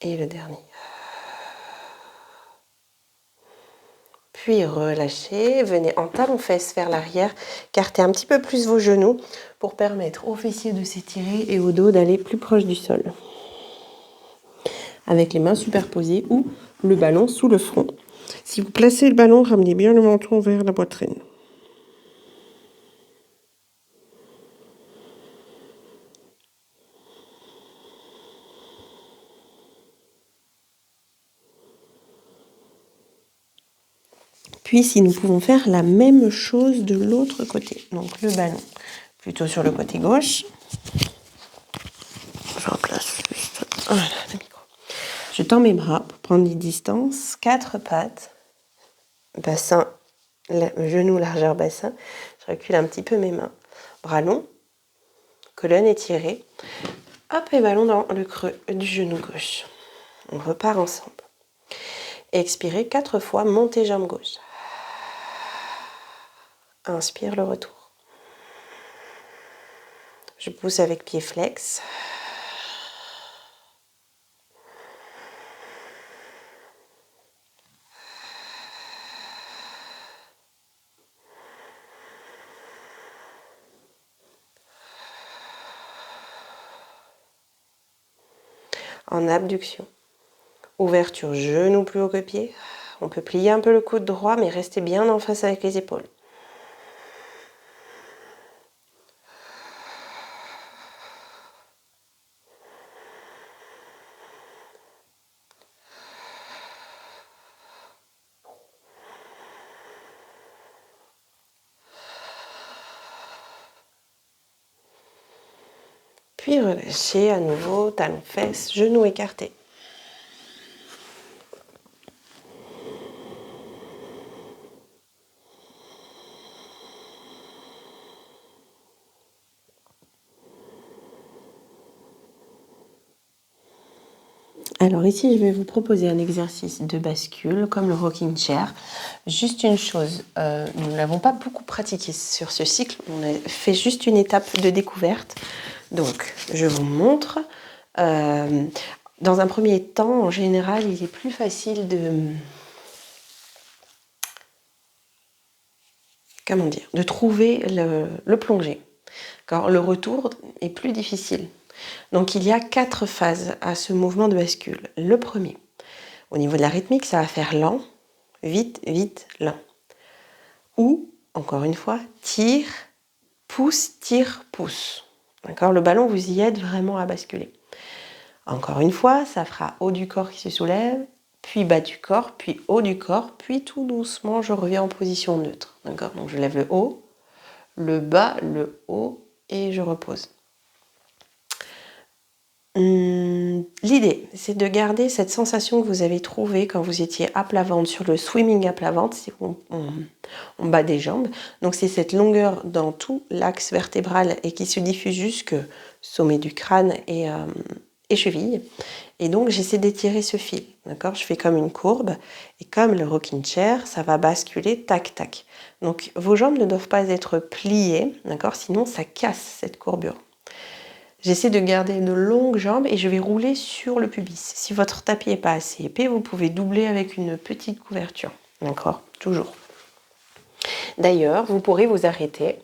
Et le dernier. Puis relâchez, venez en talon-fesse vers l'arrière, cartez un petit peu plus vos genoux pour permettre aux fessiers de s'étirer et au dos d'aller plus proche du sol. Avec les mains superposées ou le ballon sous le front. Si vous placez le ballon, ramenez bien le menton vers la poitrine. Puis si nous pouvons faire la même chose de l'autre côté. Donc le ballon plutôt sur le côté gauche. Je replace juste voilà, le micro. Je tends mes bras pour prendre des distances. 4 pattes. Bassin, genou largeur bassin. Je recule un petit peu mes mains. Bras longs. Colonne étirée. Hop, et ballon dans le creux du genou gauche. On repart ensemble. Expirez 4 fois, montez jambe gauche. Inspire le retour. Je pousse avec pied flex. En abduction. Ouverture, genou plus haut que pied. On peut plier un peu le coude droit, mais rester bien en face avec les épaules. Puis relâchez à nouveau, talons fesses, genoux écartés. Alors ici, je vais vous proposer un exercice de bascule, comme le rocking chair. Juste une chose, nous ne l'avons pas beaucoup pratiqué sur ce cycle, on a fait juste une étape de découverte. Donc, je vous montre. Dans un premier temps, en général, il est plus facile de trouver le plongé. Car le retour est plus difficile. Donc il y a 4 phases à ce mouvement de bascule. Le premier, au niveau de la rythmique, ça va faire lent, vite, vite, lent. Ou, encore une fois, tire, pousse. D'accord ? Le ballon vous y aide vraiment à basculer. Encore une fois, ça fera haut du corps qui se soulève, puis bas du corps, puis haut du corps, puis tout doucement, je reviens en position neutre. D'accord ? Donc je lève le haut, le bas, le haut, et je repose. L'idée, c'est de garder cette sensation que vous avez trouvée quand vous étiez à plat ventre sur le swimming à plat ventre, c'est en bas des jambes. Donc c'est cette longueur dans tout l'axe vertébral et qui se diffuse jusque sommet du crâne et cheville. Et donc j'essaie d'étirer ce fil, d'accord? Je fais comme une courbe et comme le rocking chair, ça va basculer tac tac. Donc vos jambes ne doivent pas être pliées, d'accord? Sinon ça casse cette courbure. J'essaie de garder de longues jambes et je vais rouler sur le pubis. Si votre tapis n'est pas assez épais, vous pouvez doubler avec une petite couverture. D'accord? Toujours. D'ailleurs, vous pourrez vous arrêter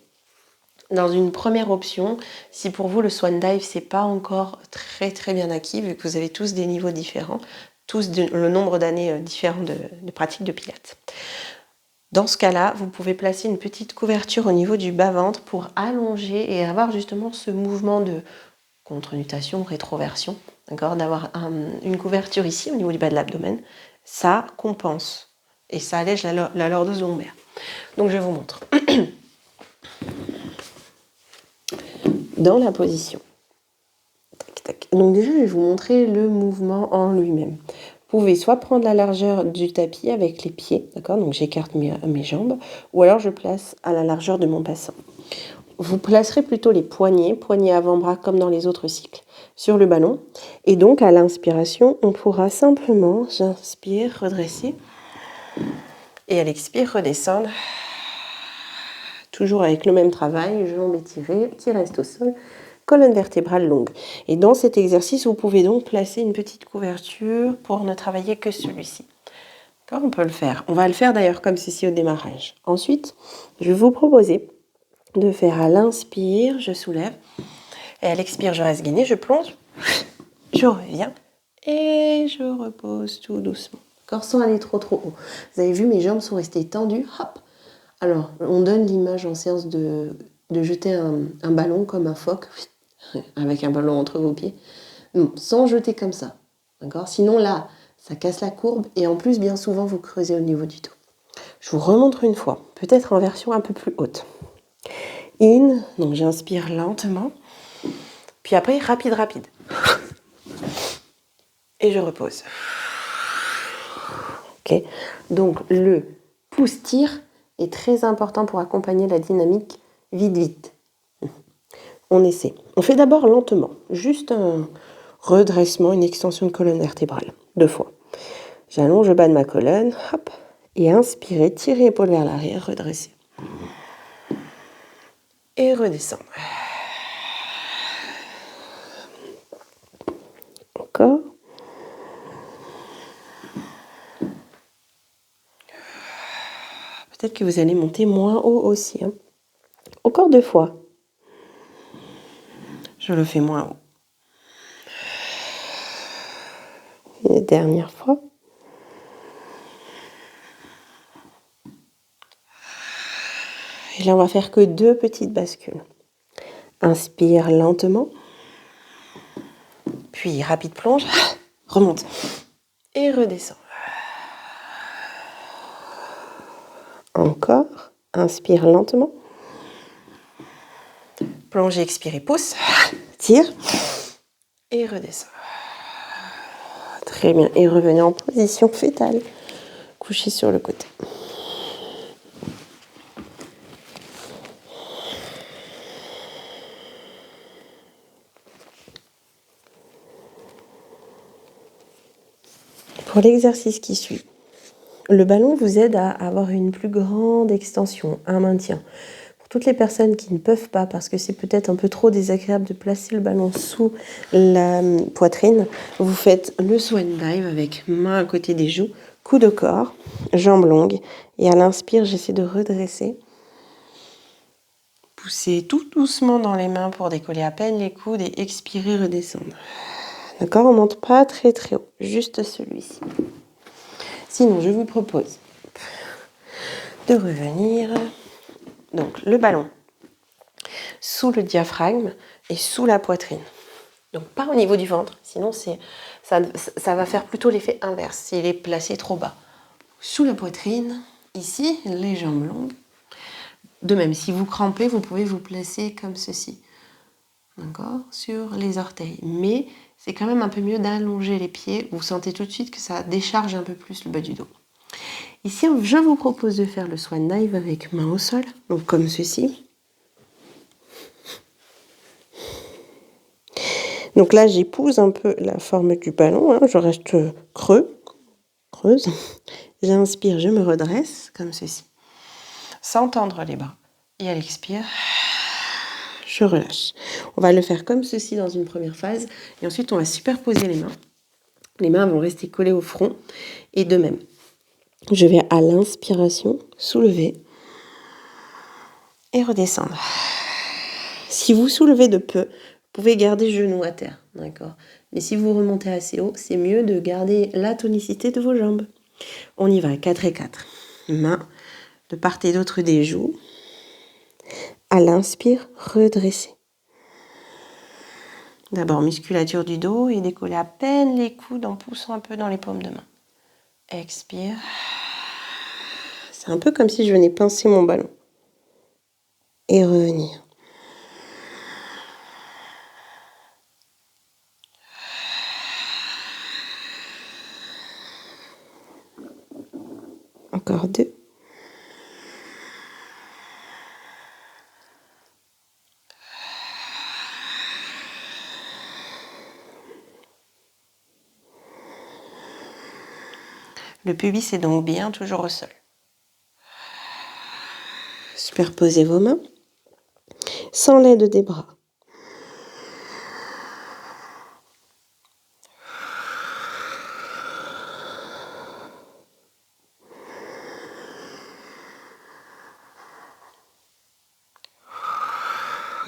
dans une première option si pour vous le swan dive c'est pas encore très très bien acquis vu que vous avez tous des niveaux différents, tous le nombre d'années différents de pratique de pilates. Dans ce cas-là, vous pouvez placer une petite couverture au niveau du bas-ventre pour allonger et avoir justement ce mouvement de contre-nutation, rétroversion, d'accord, d'avoir une couverture ici au niveau du bas de l'abdomen, ça compense et ça allège la lordose lombaire. Donc je vous montre. Dans la position. Tac, tac. Donc déjà, je vais vous montrer le mouvement en lui-même. Vous pouvez soit prendre la largeur du tapis avec les pieds, d'accord, donc j'écarte mes jambes, ou alors je place à la largeur de mon bassin. Vous placerez plutôt les poignets avant-bras comme dans les autres cycles, sur le ballon. Et donc, à l'inspiration, on pourra simplement, j'inspire, redresser. Et à l'expire, redescendre. Toujours avec le même travail, jambes étirées, petit reste au sol, colonne vertébrale longue. Et dans cet exercice, vous pouvez donc placer une petite couverture pour ne travailler que celui-ci. On peut le faire. On va le faire d'ailleurs comme ceci au démarrage. Ensuite, je vais vous proposer de faire à l'inspire, je soulève, et à l'expire, je reste gainé, je plonge, je reviens, et je repose tout doucement, sans aller trop haut. Vous avez vu, mes jambes sont restées tendues, hop. Alors, on donne l'image en séance de jeter un ballon comme un phoque, avec un ballon entre vos pieds, sans jeter comme ça, d'accord? Sinon là, ça casse la courbe, et en plus, bien souvent, vous creusez au niveau du dos. Je vous remontre une fois, peut-être en version un peu plus haute. In, donc j'inspire lentement, puis après rapide. Et je repose. Ok, donc le pouce-tire est très important pour accompagner la dynamique vite. On essaie. On fait d'abord lentement, juste un redressement, une extension de colonne vertébrale, 2 fois. J'allonge le bas de ma colonne, hop, et inspirez, tirez épaule vers l'arrière, redressez. Et redescendre. Encore. Peut-être que vous allez monter moins haut aussi. Encore 2 fois. Je le fais moins haut. Et dernière fois. Et là, on va faire que 2 petites bascules. Inspire lentement. Puis rapide plonge. Remonte. Et redescend. Encore. Inspire lentement. Plongez, expirez, pousse. Tire. Et redescend. Très bien. Et revenez en position fétale. Couchez sur le côté. Pour l'exercice qui suit, le ballon vous aide à avoir une plus grande extension, un maintien. Pour toutes les personnes qui ne peuvent pas, parce que c'est peut-être un peu trop désagréable de placer le ballon sous la poitrine, vous faites le swan dive avec main à côté des joues, coup de corps, jambes longues, et à l'inspire, j'essaie de redresser. Poussez tout doucement dans les mains pour décoller à peine les coudes et expirer, redescendre. D'accord, on ne monte pas très haut, juste celui-ci. Sinon, je vous propose de revenir. Donc, le ballon sous le diaphragme et sous la poitrine. Donc, pas au niveau du ventre, sinon ça va faire plutôt l'effet inverse s'il est placé trop bas. Sous la poitrine, ici, les jambes longues. De même, si vous crampez, vous pouvez vous placer comme ceci. D'accord, sur les orteils. Mais c'est quand même un peu mieux d'allonger les pieds. Vous sentez tout de suite que ça décharge un peu plus le bas du dos. Ici, je vous propose de faire le swan dive avec main au sol, donc comme ceci. Donc là, j'épouse un peu la forme du ballon, hein, je reste creuse. J'inspire, je me redresse, comme ceci. Sans tendre les bras. Et à l'expire, je relâche. On va le faire comme ceci dans une première phase. Et ensuite, on va superposer les mains. Les mains vont rester collées au front. Et de même, je vais à l'inspiration soulever et redescendre. Si vous soulevez de peu, vous pouvez garder genou à terre, d'accord? Mais si vous remontez assez haut, c'est mieux de garder la tonicité de vos jambes. On y va, 4 et 4. Mains de part et d'autre des joues. À l'inspire, redresser. D'abord, musculature du dos et décoller à peine les coudes en poussant un peu dans les paumes de main. Expire. C'est un peu comme si je venais pincer mon ballon. Et revenir. Encore 2. Le pubis est donc bien toujours au sol. Superposez vos mains sans l'aide des bras.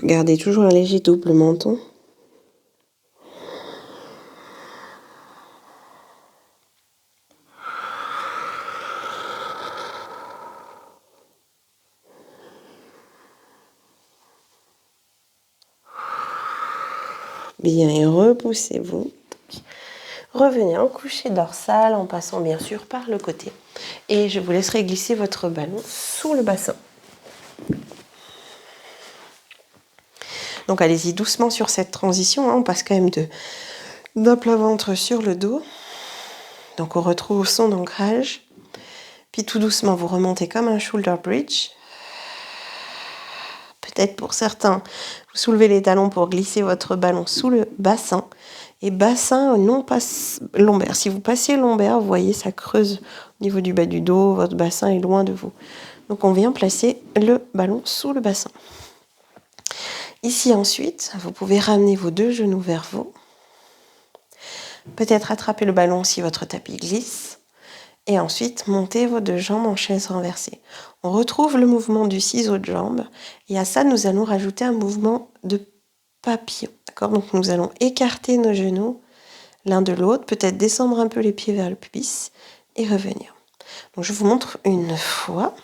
Gardez toujours un léger double menton. Bien, et repoussez-vous. Revenez en coucher dorsal en passant bien sûr par le côté. Et je vous laisserai glisser votre ballon sous le bassin. Donc allez-y doucement sur cette transition. On passe quand même d'un plat ventre sur le dos. Donc on retrouve son ancrage. Puis tout doucement, vous remontez comme un shoulder bridge. Peut-être pour certains, vous soulevez les talons pour glisser votre ballon sous le bassin. Et bassin, non pas lombaire. Si vous passez lombaire, vous voyez, ça creuse au niveau du bas du dos. Votre bassin est loin de vous. Donc on vient placer le ballon sous le bassin. Ici ensuite, vous pouvez ramener vos deux genoux vers vous. Peut-être attraper le ballon si votre tapis glisse. Et ensuite, montez vos deux jambes en chaise renversée. On retrouve le mouvement du ciseau de jambe. Et à ça, nous allons rajouter un mouvement de papillon. D'accord ? Donc, nous allons écarter nos genoux l'un de l'autre. Peut-être descendre un peu les pieds vers le pubis et revenir. Donc, je vous montre une fois.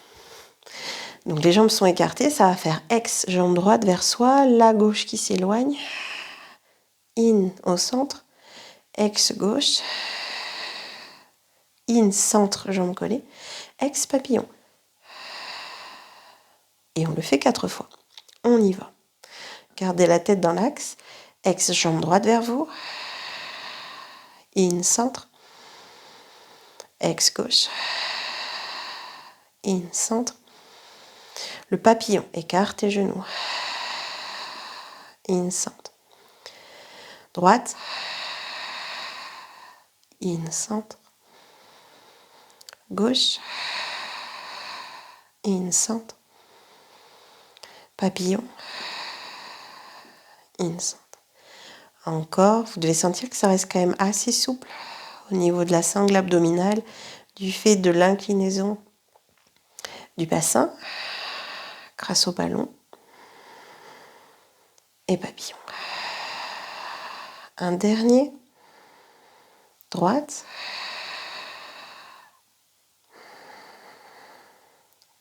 Donc, les jambes sont écartées. Ça va faire ex, jambe droite vers soi. La gauche qui s'éloigne. In au centre. Ex gauche. In, centre, jambe collée. Ex, papillon. Et on le fait 4 fois. On y va. Gardez la tête dans l'axe. Ex, jambe droite vers vous. In, centre. Ex, gauche. In, centre. Le papillon, écarte tes genoux. In, centre. Droite. In, centre. Gauche. In, centre. Papillon. In, centre. Encore, vous devez sentir que ça reste quand même assez souple au niveau de la sangle abdominale du fait de l'inclinaison du bassin grâce au ballon et papillon. Un dernier. Droite.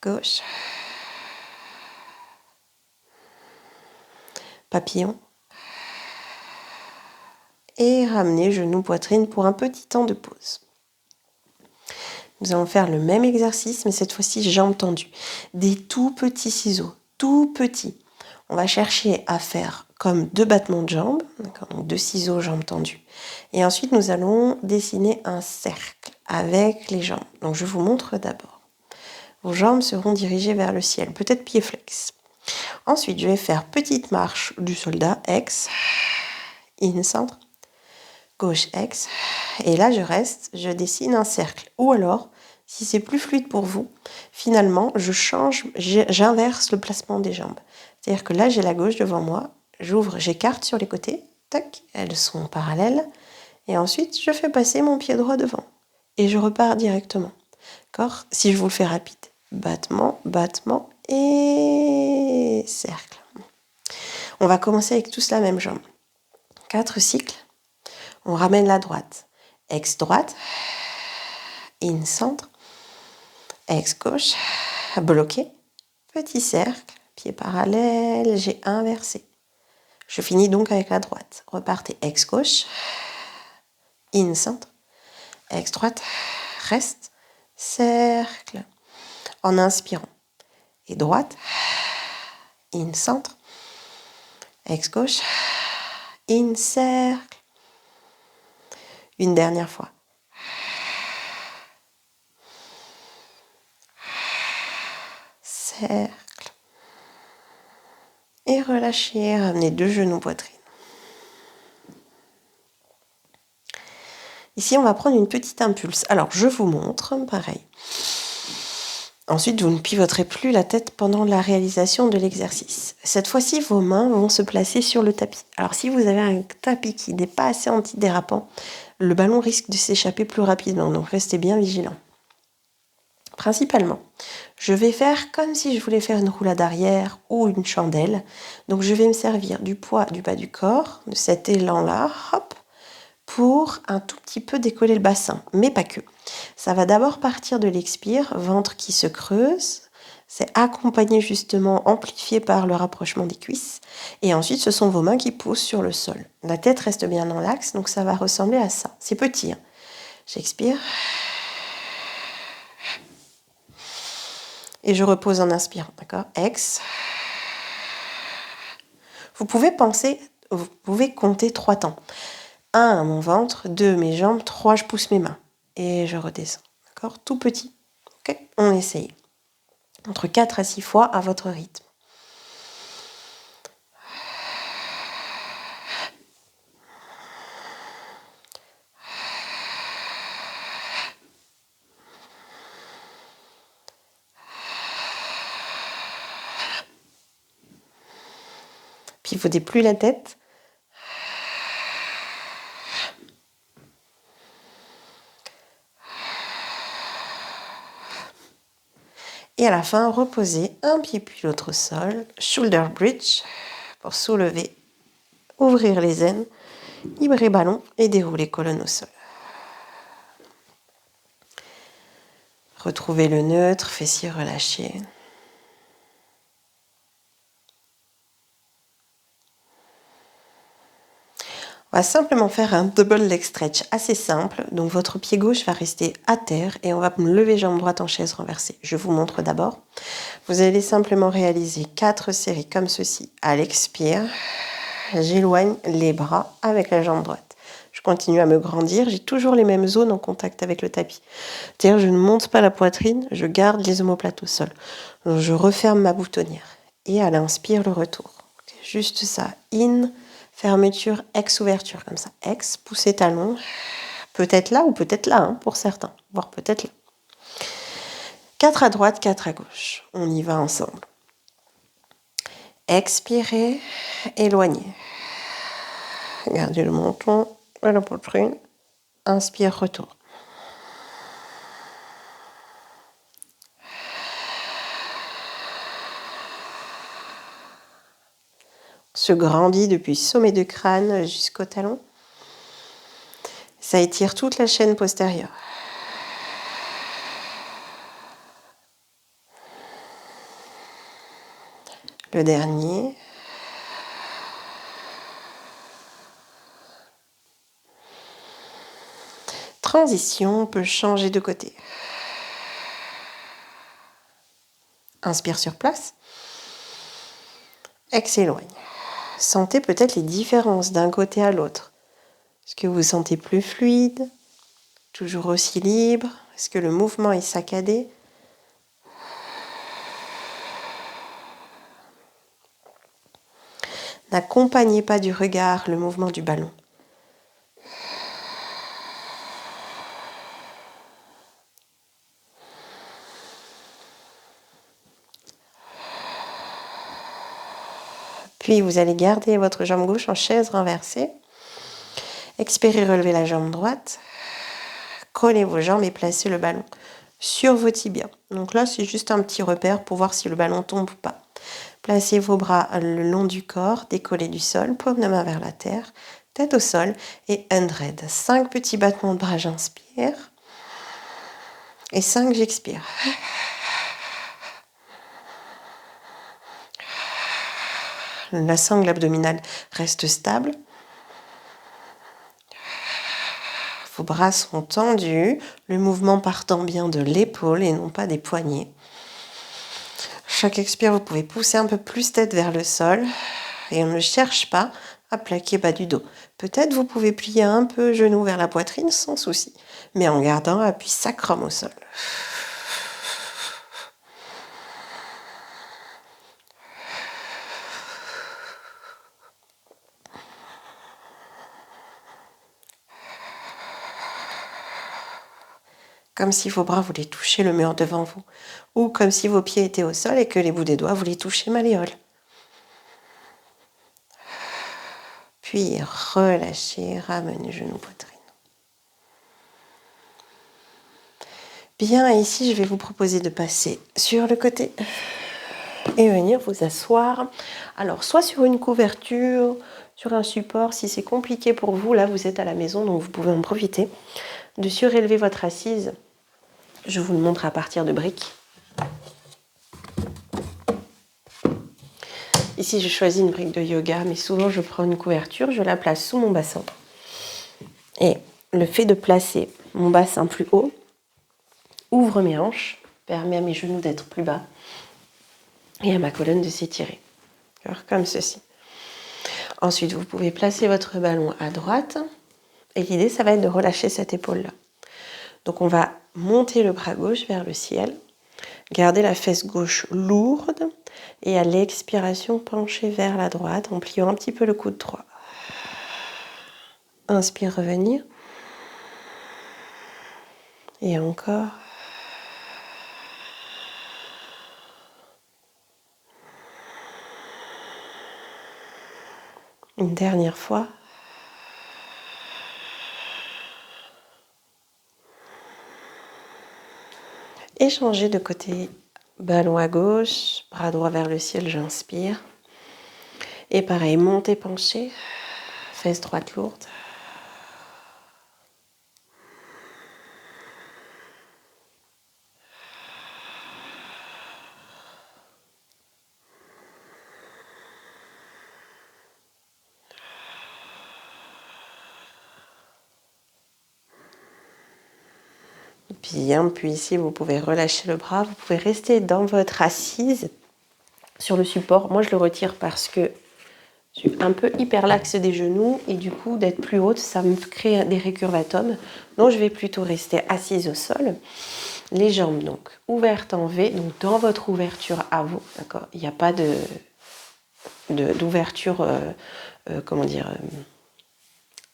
Gauche. Papillon. Et ramenez genou, poitrine pour un petit temps de pause. Nous allons faire le même exercice, mais cette fois-ci jambes tendues. Des tout petits ciseaux, tout petits. On va chercher à faire comme 2 battements de jambes, d'accord, donc 2 ciseaux, jambes tendues. Et ensuite, nous allons dessiner un cercle avec les jambes. Donc, je vous montre d'abord. Vos jambes seront dirigées vers le ciel, peut-être pied flex. Ensuite, je vais faire petite marche du soldat, ex, in, centre, gauche, ex. Et là, je reste, je dessine un cercle. Ou alors, si c'est plus fluide pour vous, finalement, je change, j'inverse le placement des jambes. C'est-à-dire que là, j'ai la gauche devant moi, j'ouvre, j'écarte sur les côtés, tac, elles sont parallèles. Et ensuite, je fais passer mon pied droit devant. Et je repars directement. D'accord ? Si je vous le fais rapide. Battement, battement et cercle. On va commencer avec tous la même jambe. 4 cycles. On ramène la droite. Ex droite. In centre. Ex gauche. Bloqué. Petit cercle. Pied parallèle. J'ai inversé. Je finis donc avec la droite. Repartez ex gauche. In centre. Ex droite. Reste. Cercle. En inspirant. Et droite. In centre. Ex gauche. In cercle. Une dernière fois. Cercle. Et relâchez, ramenez 2 genoux poitrine. Ici, on va prendre une petite impulse. Alors, je vous montre, pareil. Ensuite, vous ne pivoterez plus la tête pendant la réalisation de l'exercice. Cette fois-ci, vos mains vont se placer sur le tapis. Alors, si vous avez un tapis qui n'est pas assez antidérapant, le ballon risque de s'échapper plus rapidement. Donc, restez bien vigilant. Principalement, je vais faire comme si je voulais faire une roulade arrière ou une chandelle. Donc, je vais me servir du poids du bas du corps, de cet élan-là, hop, pour un tout petit peu décoller le bassin, mais pas que. Ça va d'abord partir de l'expire, ventre qui se creuse. C'est accompagné justement, amplifié par le rapprochement des cuisses. Et ensuite, ce sont vos mains qui poussent sur le sol. La tête reste bien dans l'axe, donc ça va ressembler à ça. C'est petit. Hein. J'expire. Et je repose en inspirant, d'accord ? Ex. Vous pouvez compter 3 temps. 1, mon ventre, 2, mes jambes, 3, je pousse mes mains. Et je redescends, d'accord ? Tout petit. Ok ? On essaye. Entre 4 à 6 fois à votre rythme. Pivotez plus la tête. Et à la fin, reposez un pied puis l'autre au sol. Shoulder bridge pour soulever, ouvrir les aines, libérer ballon et dérouler colonne au sol. Retrouvez le neutre, fessiers relâchés. On va simplement faire un double leg stretch assez simple. Donc votre pied gauche va rester à terre et on va lever jambe droite en chaise renversée. Je vous montre d'abord. Vous allez simplement réaliser 4 séries comme ceci. À l'expire, j'éloigne les bras avec la jambe droite. Je continue à me grandir. J'ai toujours les mêmes zones en contact avec le tapis. C'est-à-dire je ne monte pas la poitrine, je garde les omoplates au sol. Donc, je referme ma boutonnière. Et à l'inspire, le retour. Juste ça. In. Fermeture, ex-ouverture, comme ça. Ex, poussez talon. Peut-être là ou peut-être là, hein, pour certains. Voire peut-être là. 4 à droite, 4 à gauche. On y va ensemble. Expirez, éloignez. Gardez le menton et la poitrine. Inspire, retour. Se grandit depuis sommet de crâne jusqu'au talon. Ça étire toute la chaîne postérieure. Le dernier. Transition, on peut changer de côté. Inspire sur place. Excellent. Sentez peut-être les différences d'un côté à l'autre. Est-ce que vous vous sentez plus fluide? Toujours aussi libre? Est-ce que le mouvement est saccadé? N'accompagnez pas du regard le mouvement du ballon. Puis vous allez garder votre jambe gauche en chaise renversée. Expirez, relevez la jambe droite. Collez vos jambes et placez le ballon sur vos tibias. Donc là, c'est juste un petit repère pour voir si le ballon tombe ou pas. Placez vos bras le long du corps, décollez du sol, paume de main vers la terre, tête au sol et 100. 5 petits battements de bras, j'inspire. Et 5, j'expire. La sangle abdominale reste stable. Vos bras sont tendus, le mouvement partant bien de l'épaule et non pas des poignets. Chaque expire, vous pouvez pousser un peu plus tête vers le sol et on ne cherche pas à plaquer bas du dos. Peut-être vous pouvez plier un peu genou vers la poitrine sans souci, mais en gardant appui sacrum au sol. Comme si vos bras voulaient toucher le mur devant vous, ou comme si vos pieds étaient au sol et que les bouts des doigts voulaient toucher malléole. Puis relâchez, ramenez genoux, poitrine. Bien, ici je vais vous proposer de passer sur le côté et venir vous asseoir. Alors, soit sur une couverture, sur un support, si c'est compliqué pour vous, là vous êtes à la maison, donc vous pouvez en profiter, de surélever votre assise. Je vous le montre à partir de briques. Ici, j'ai choisi une brique de yoga, mais souvent je prends une couverture, je la place sous mon bassin. Et le fait de placer mon bassin plus haut ouvre mes hanches, permet à mes genoux d'être plus bas et à ma colonne de s'étirer. Comme ceci. Ensuite, vous pouvez placer votre ballon à droite et l'idée, ça va être de relâcher cette épaule-là. Donc, on va monter le bras gauche vers le ciel, garder la fesse gauche lourde et à l'expiration, pencher vers la droite en pliant un petit peu le coude droit. Inspire, revenir. Et encore. Une dernière fois. Et changer de côté. Ballon à gauche, bras droit vers le ciel, j'inspire. Et pareil, monter, pencher, fesse droite lourde. Bien, puis ici, vous pouvez relâcher le bras, vous pouvez rester dans votre assise sur le support. Moi, je le retire parce que je suis un peu hyperlaxe des genoux et du coup, d'être plus haute, ça me crée des récurvatums. Donc, je vais plutôt rester assise au sol. Les jambes, donc, ouvertes en V, donc dans votre ouverture à vous, d'accord ? Il n'y a pas d'ouverture,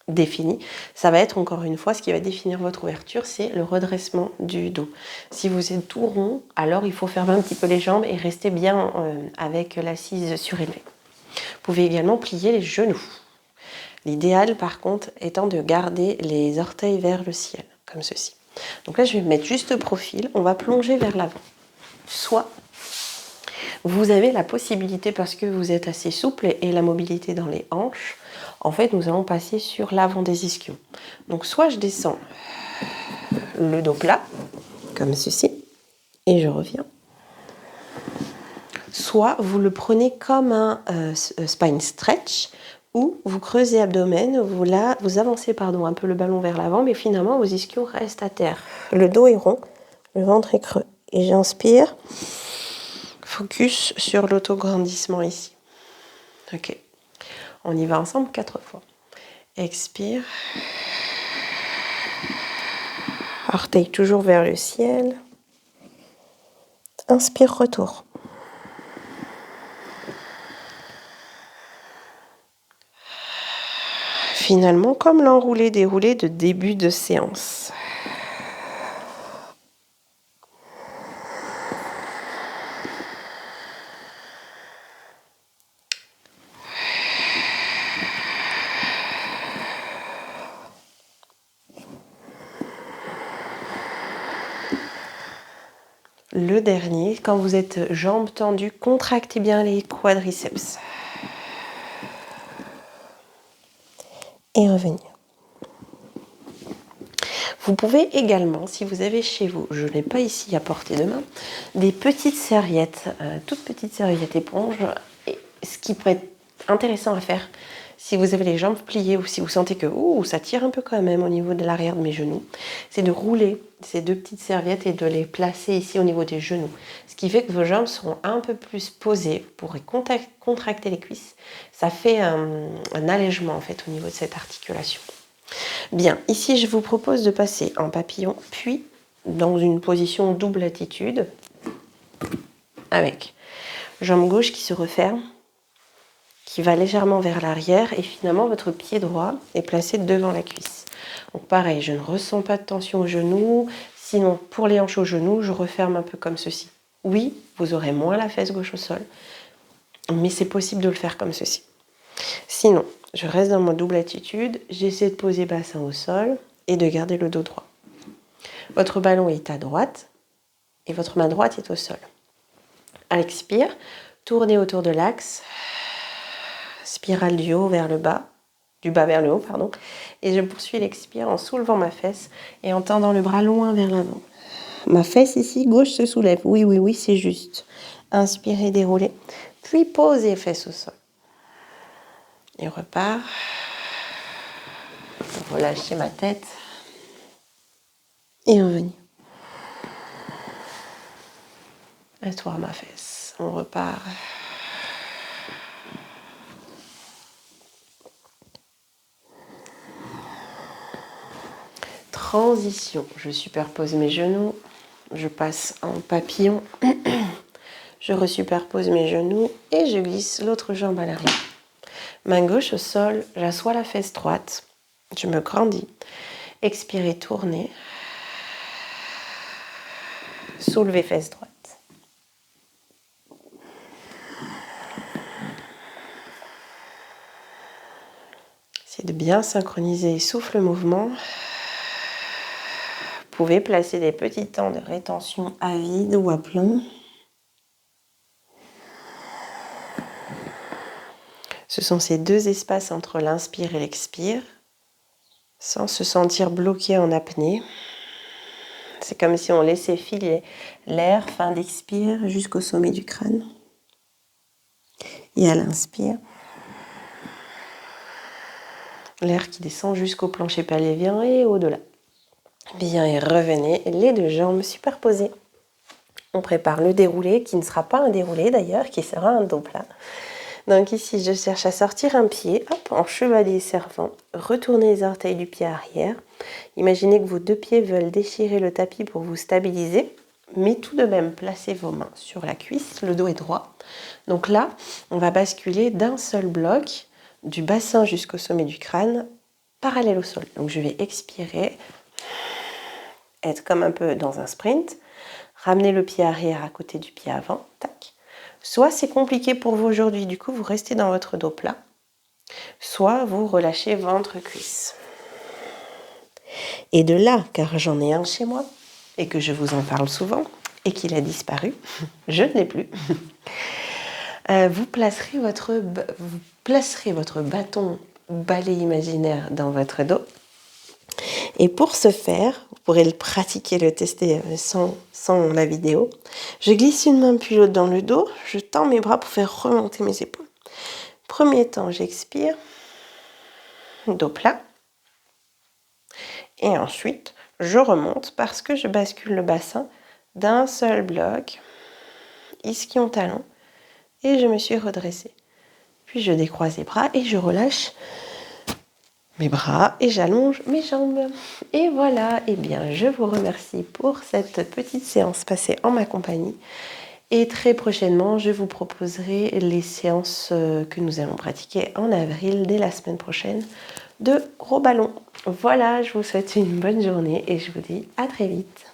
définie. Ça va être encore une fois, ce qui va définir votre ouverture, c'est le redressement du dos. Si vous êtes tout rond, alors il faut fermer un petit peu les jambes et rester bien avec l'assise surélevée. Vous pouvez également plier les genoux. L'idéal, par contre, étant de garder les orteils vers le ciel, comme ceci. Donc là, je vais me mettre juste profil. On va plonger vers l'avant. Soit vous avez la possibilité, parce que vous êtes assez souple et la mobilité dans les hanches, en fait, nous allons passer sur l'avant des ischions. Donc, soit je descends le dos plat, comme ceci, et je reviens. Soit vous le prenez comme un spine stretch, où vous creusez abdomen, vous avancez un peu le ballon vers l'avant, mais finalement, vos ischions restent à terre. Le dos est rond, le ventre est creux. Et j'inspire, focus sur l'autograndissement ici. Ok. On y va ensemble 4 fois. Expire. Orteil toujours vers le ciel. Inspire, retour. Finalement, comme l'enroulé-déroulé de début de séance. Le dernier, quand vous êtes jambes tendues, contractez bien les quadriceps. Et revenir. Vous pouvez également, si vous avez chez vous, je ne l'ai pas ici à portée de main, des petites serviettes, toutes petites serviettes éponges. Et ce qui pourrait être intéressant à faire, si vous avez les jambes pliées ou si vous sentez que ça tire un peu quand même au niveau de l'arrière de mes genoux, c'est de rouler ces 2 petites serviettes et de les placer ici au niveau des genoux. Ce qui fait que vos jambes seront un peu plus posées, vous pourrez contracter les cuisses. Ça fait un allègement en fait au niveau de cette articulation. Bien, ici je vous propose de passer en papillon, puis dans une position double attitude, avec jambe gauche qui se referme, qui va légèrement vers l'arrière, et finalement votre pied droit est placé devant la cuisse. Donc pareil, je ne ressens pas de tension au genou, sinon pour les hanches au genou, je referme un peu comme ceci. Oui, vous aurez moins la fesse gauche au sol, mais c'est possible de le faire comme ceci. Sinon, je reste dans ma double attitude, j'essaie de poser bassin au sol et de garder le dos droit. Votre ballon est à droite et votre main droite est au sol. À l'expire, tournez autour de l'axe, spirale du haut vers le bas, du bas vers le haut, pardon, et je poursuis l'expire en soulevant ma fesse et en tendant le bras loin vers l'avant. Ma fesse ici, gauche se soulève, oui, c'est juste. Inspirez, déroulez, puis posez fesse au sol. Et repart. Relâchez ma tête. Et revenir. Asseoir ma fesse. On repart. Transition. Je superpose mes genoux. Je passe en papillon. Je resuperpose mes genoux et je glisse l'autre jambe à l'arrière. Main gauche au sol, j'assois la fesse droite. Je me grandis. Expirez, tournez. Soulevez fesse droite. Essayez de bien synchroniser souffle-mouvement. Vous pouvez placer des petits temps de rétention à vide ou à plein. Ce sont ces 2 espaces entre l'inspire et l'expire, sans se sentir bloqué en apnée. C'est comme si on laissait filer l'air, fin d'expire, jusqu'au sommet du crâne. Et à l'inspire, l'air qui descend jusqu'au plancher pelvien et au-delà. Bien, et revenez, les 2 jambes superposées. On prépare le déroulé, qui ne sera pas un déroulé d'ailleurs, qui sera un dos plat. Donc ici, je cherche à sortir un pied, hop, en chevalier servant. Retournez les orteils du pied arrière. Imaginez que vos 2 pieds veulent déchirer le tapis pour vous stabiliser, mais tout de même, placez vos mains sur la cuisse, le dos est droit. Donc là, on va basculer d'un seul bloc, du bassin jusqu'au sommet du crâne, parallèle au sol. Donc je vais expirer, être comme un peu dans un sprint, ramener le pied arrière à côté du pied avant, tac. Soit c'est compliqué pour vous aujourd'hui, du coup vous restez dans votre dos plat, soit vous relâchez ventre-cuisse. Et de là, car j'en ai un chez moi, et que je vous en parle souvent, et qu'il a disparu, je ne l'ai plus, vous placerez votre bâton balai imaginaire dans votre dos. Et pour ce faire, vous pourrez le pratiquer, le tester sans la vidéo. Je glisse une main puis l'autre dans le dos, je tends mes bras pour faire remonter mes épaules. Premier temps, j'expire, dos plat. Et ensuite, je remonte parce que je bascule le bassin d'un seul bloc, ischion-talon, et je me suis redressée. Puis je décroise les bras et je relâche mes bras et j'allonge mes jambes. Et voilà, et bien je vous remercie pour cette petite séance passée en ma compagnie. Et très prochainement, je vous proposerai les séances que nous allons pratiquer en avril, dès la semaine prochaine, de gros ballons. Voilà, je vous souhaite une bonne journée et je vous dis à très vite.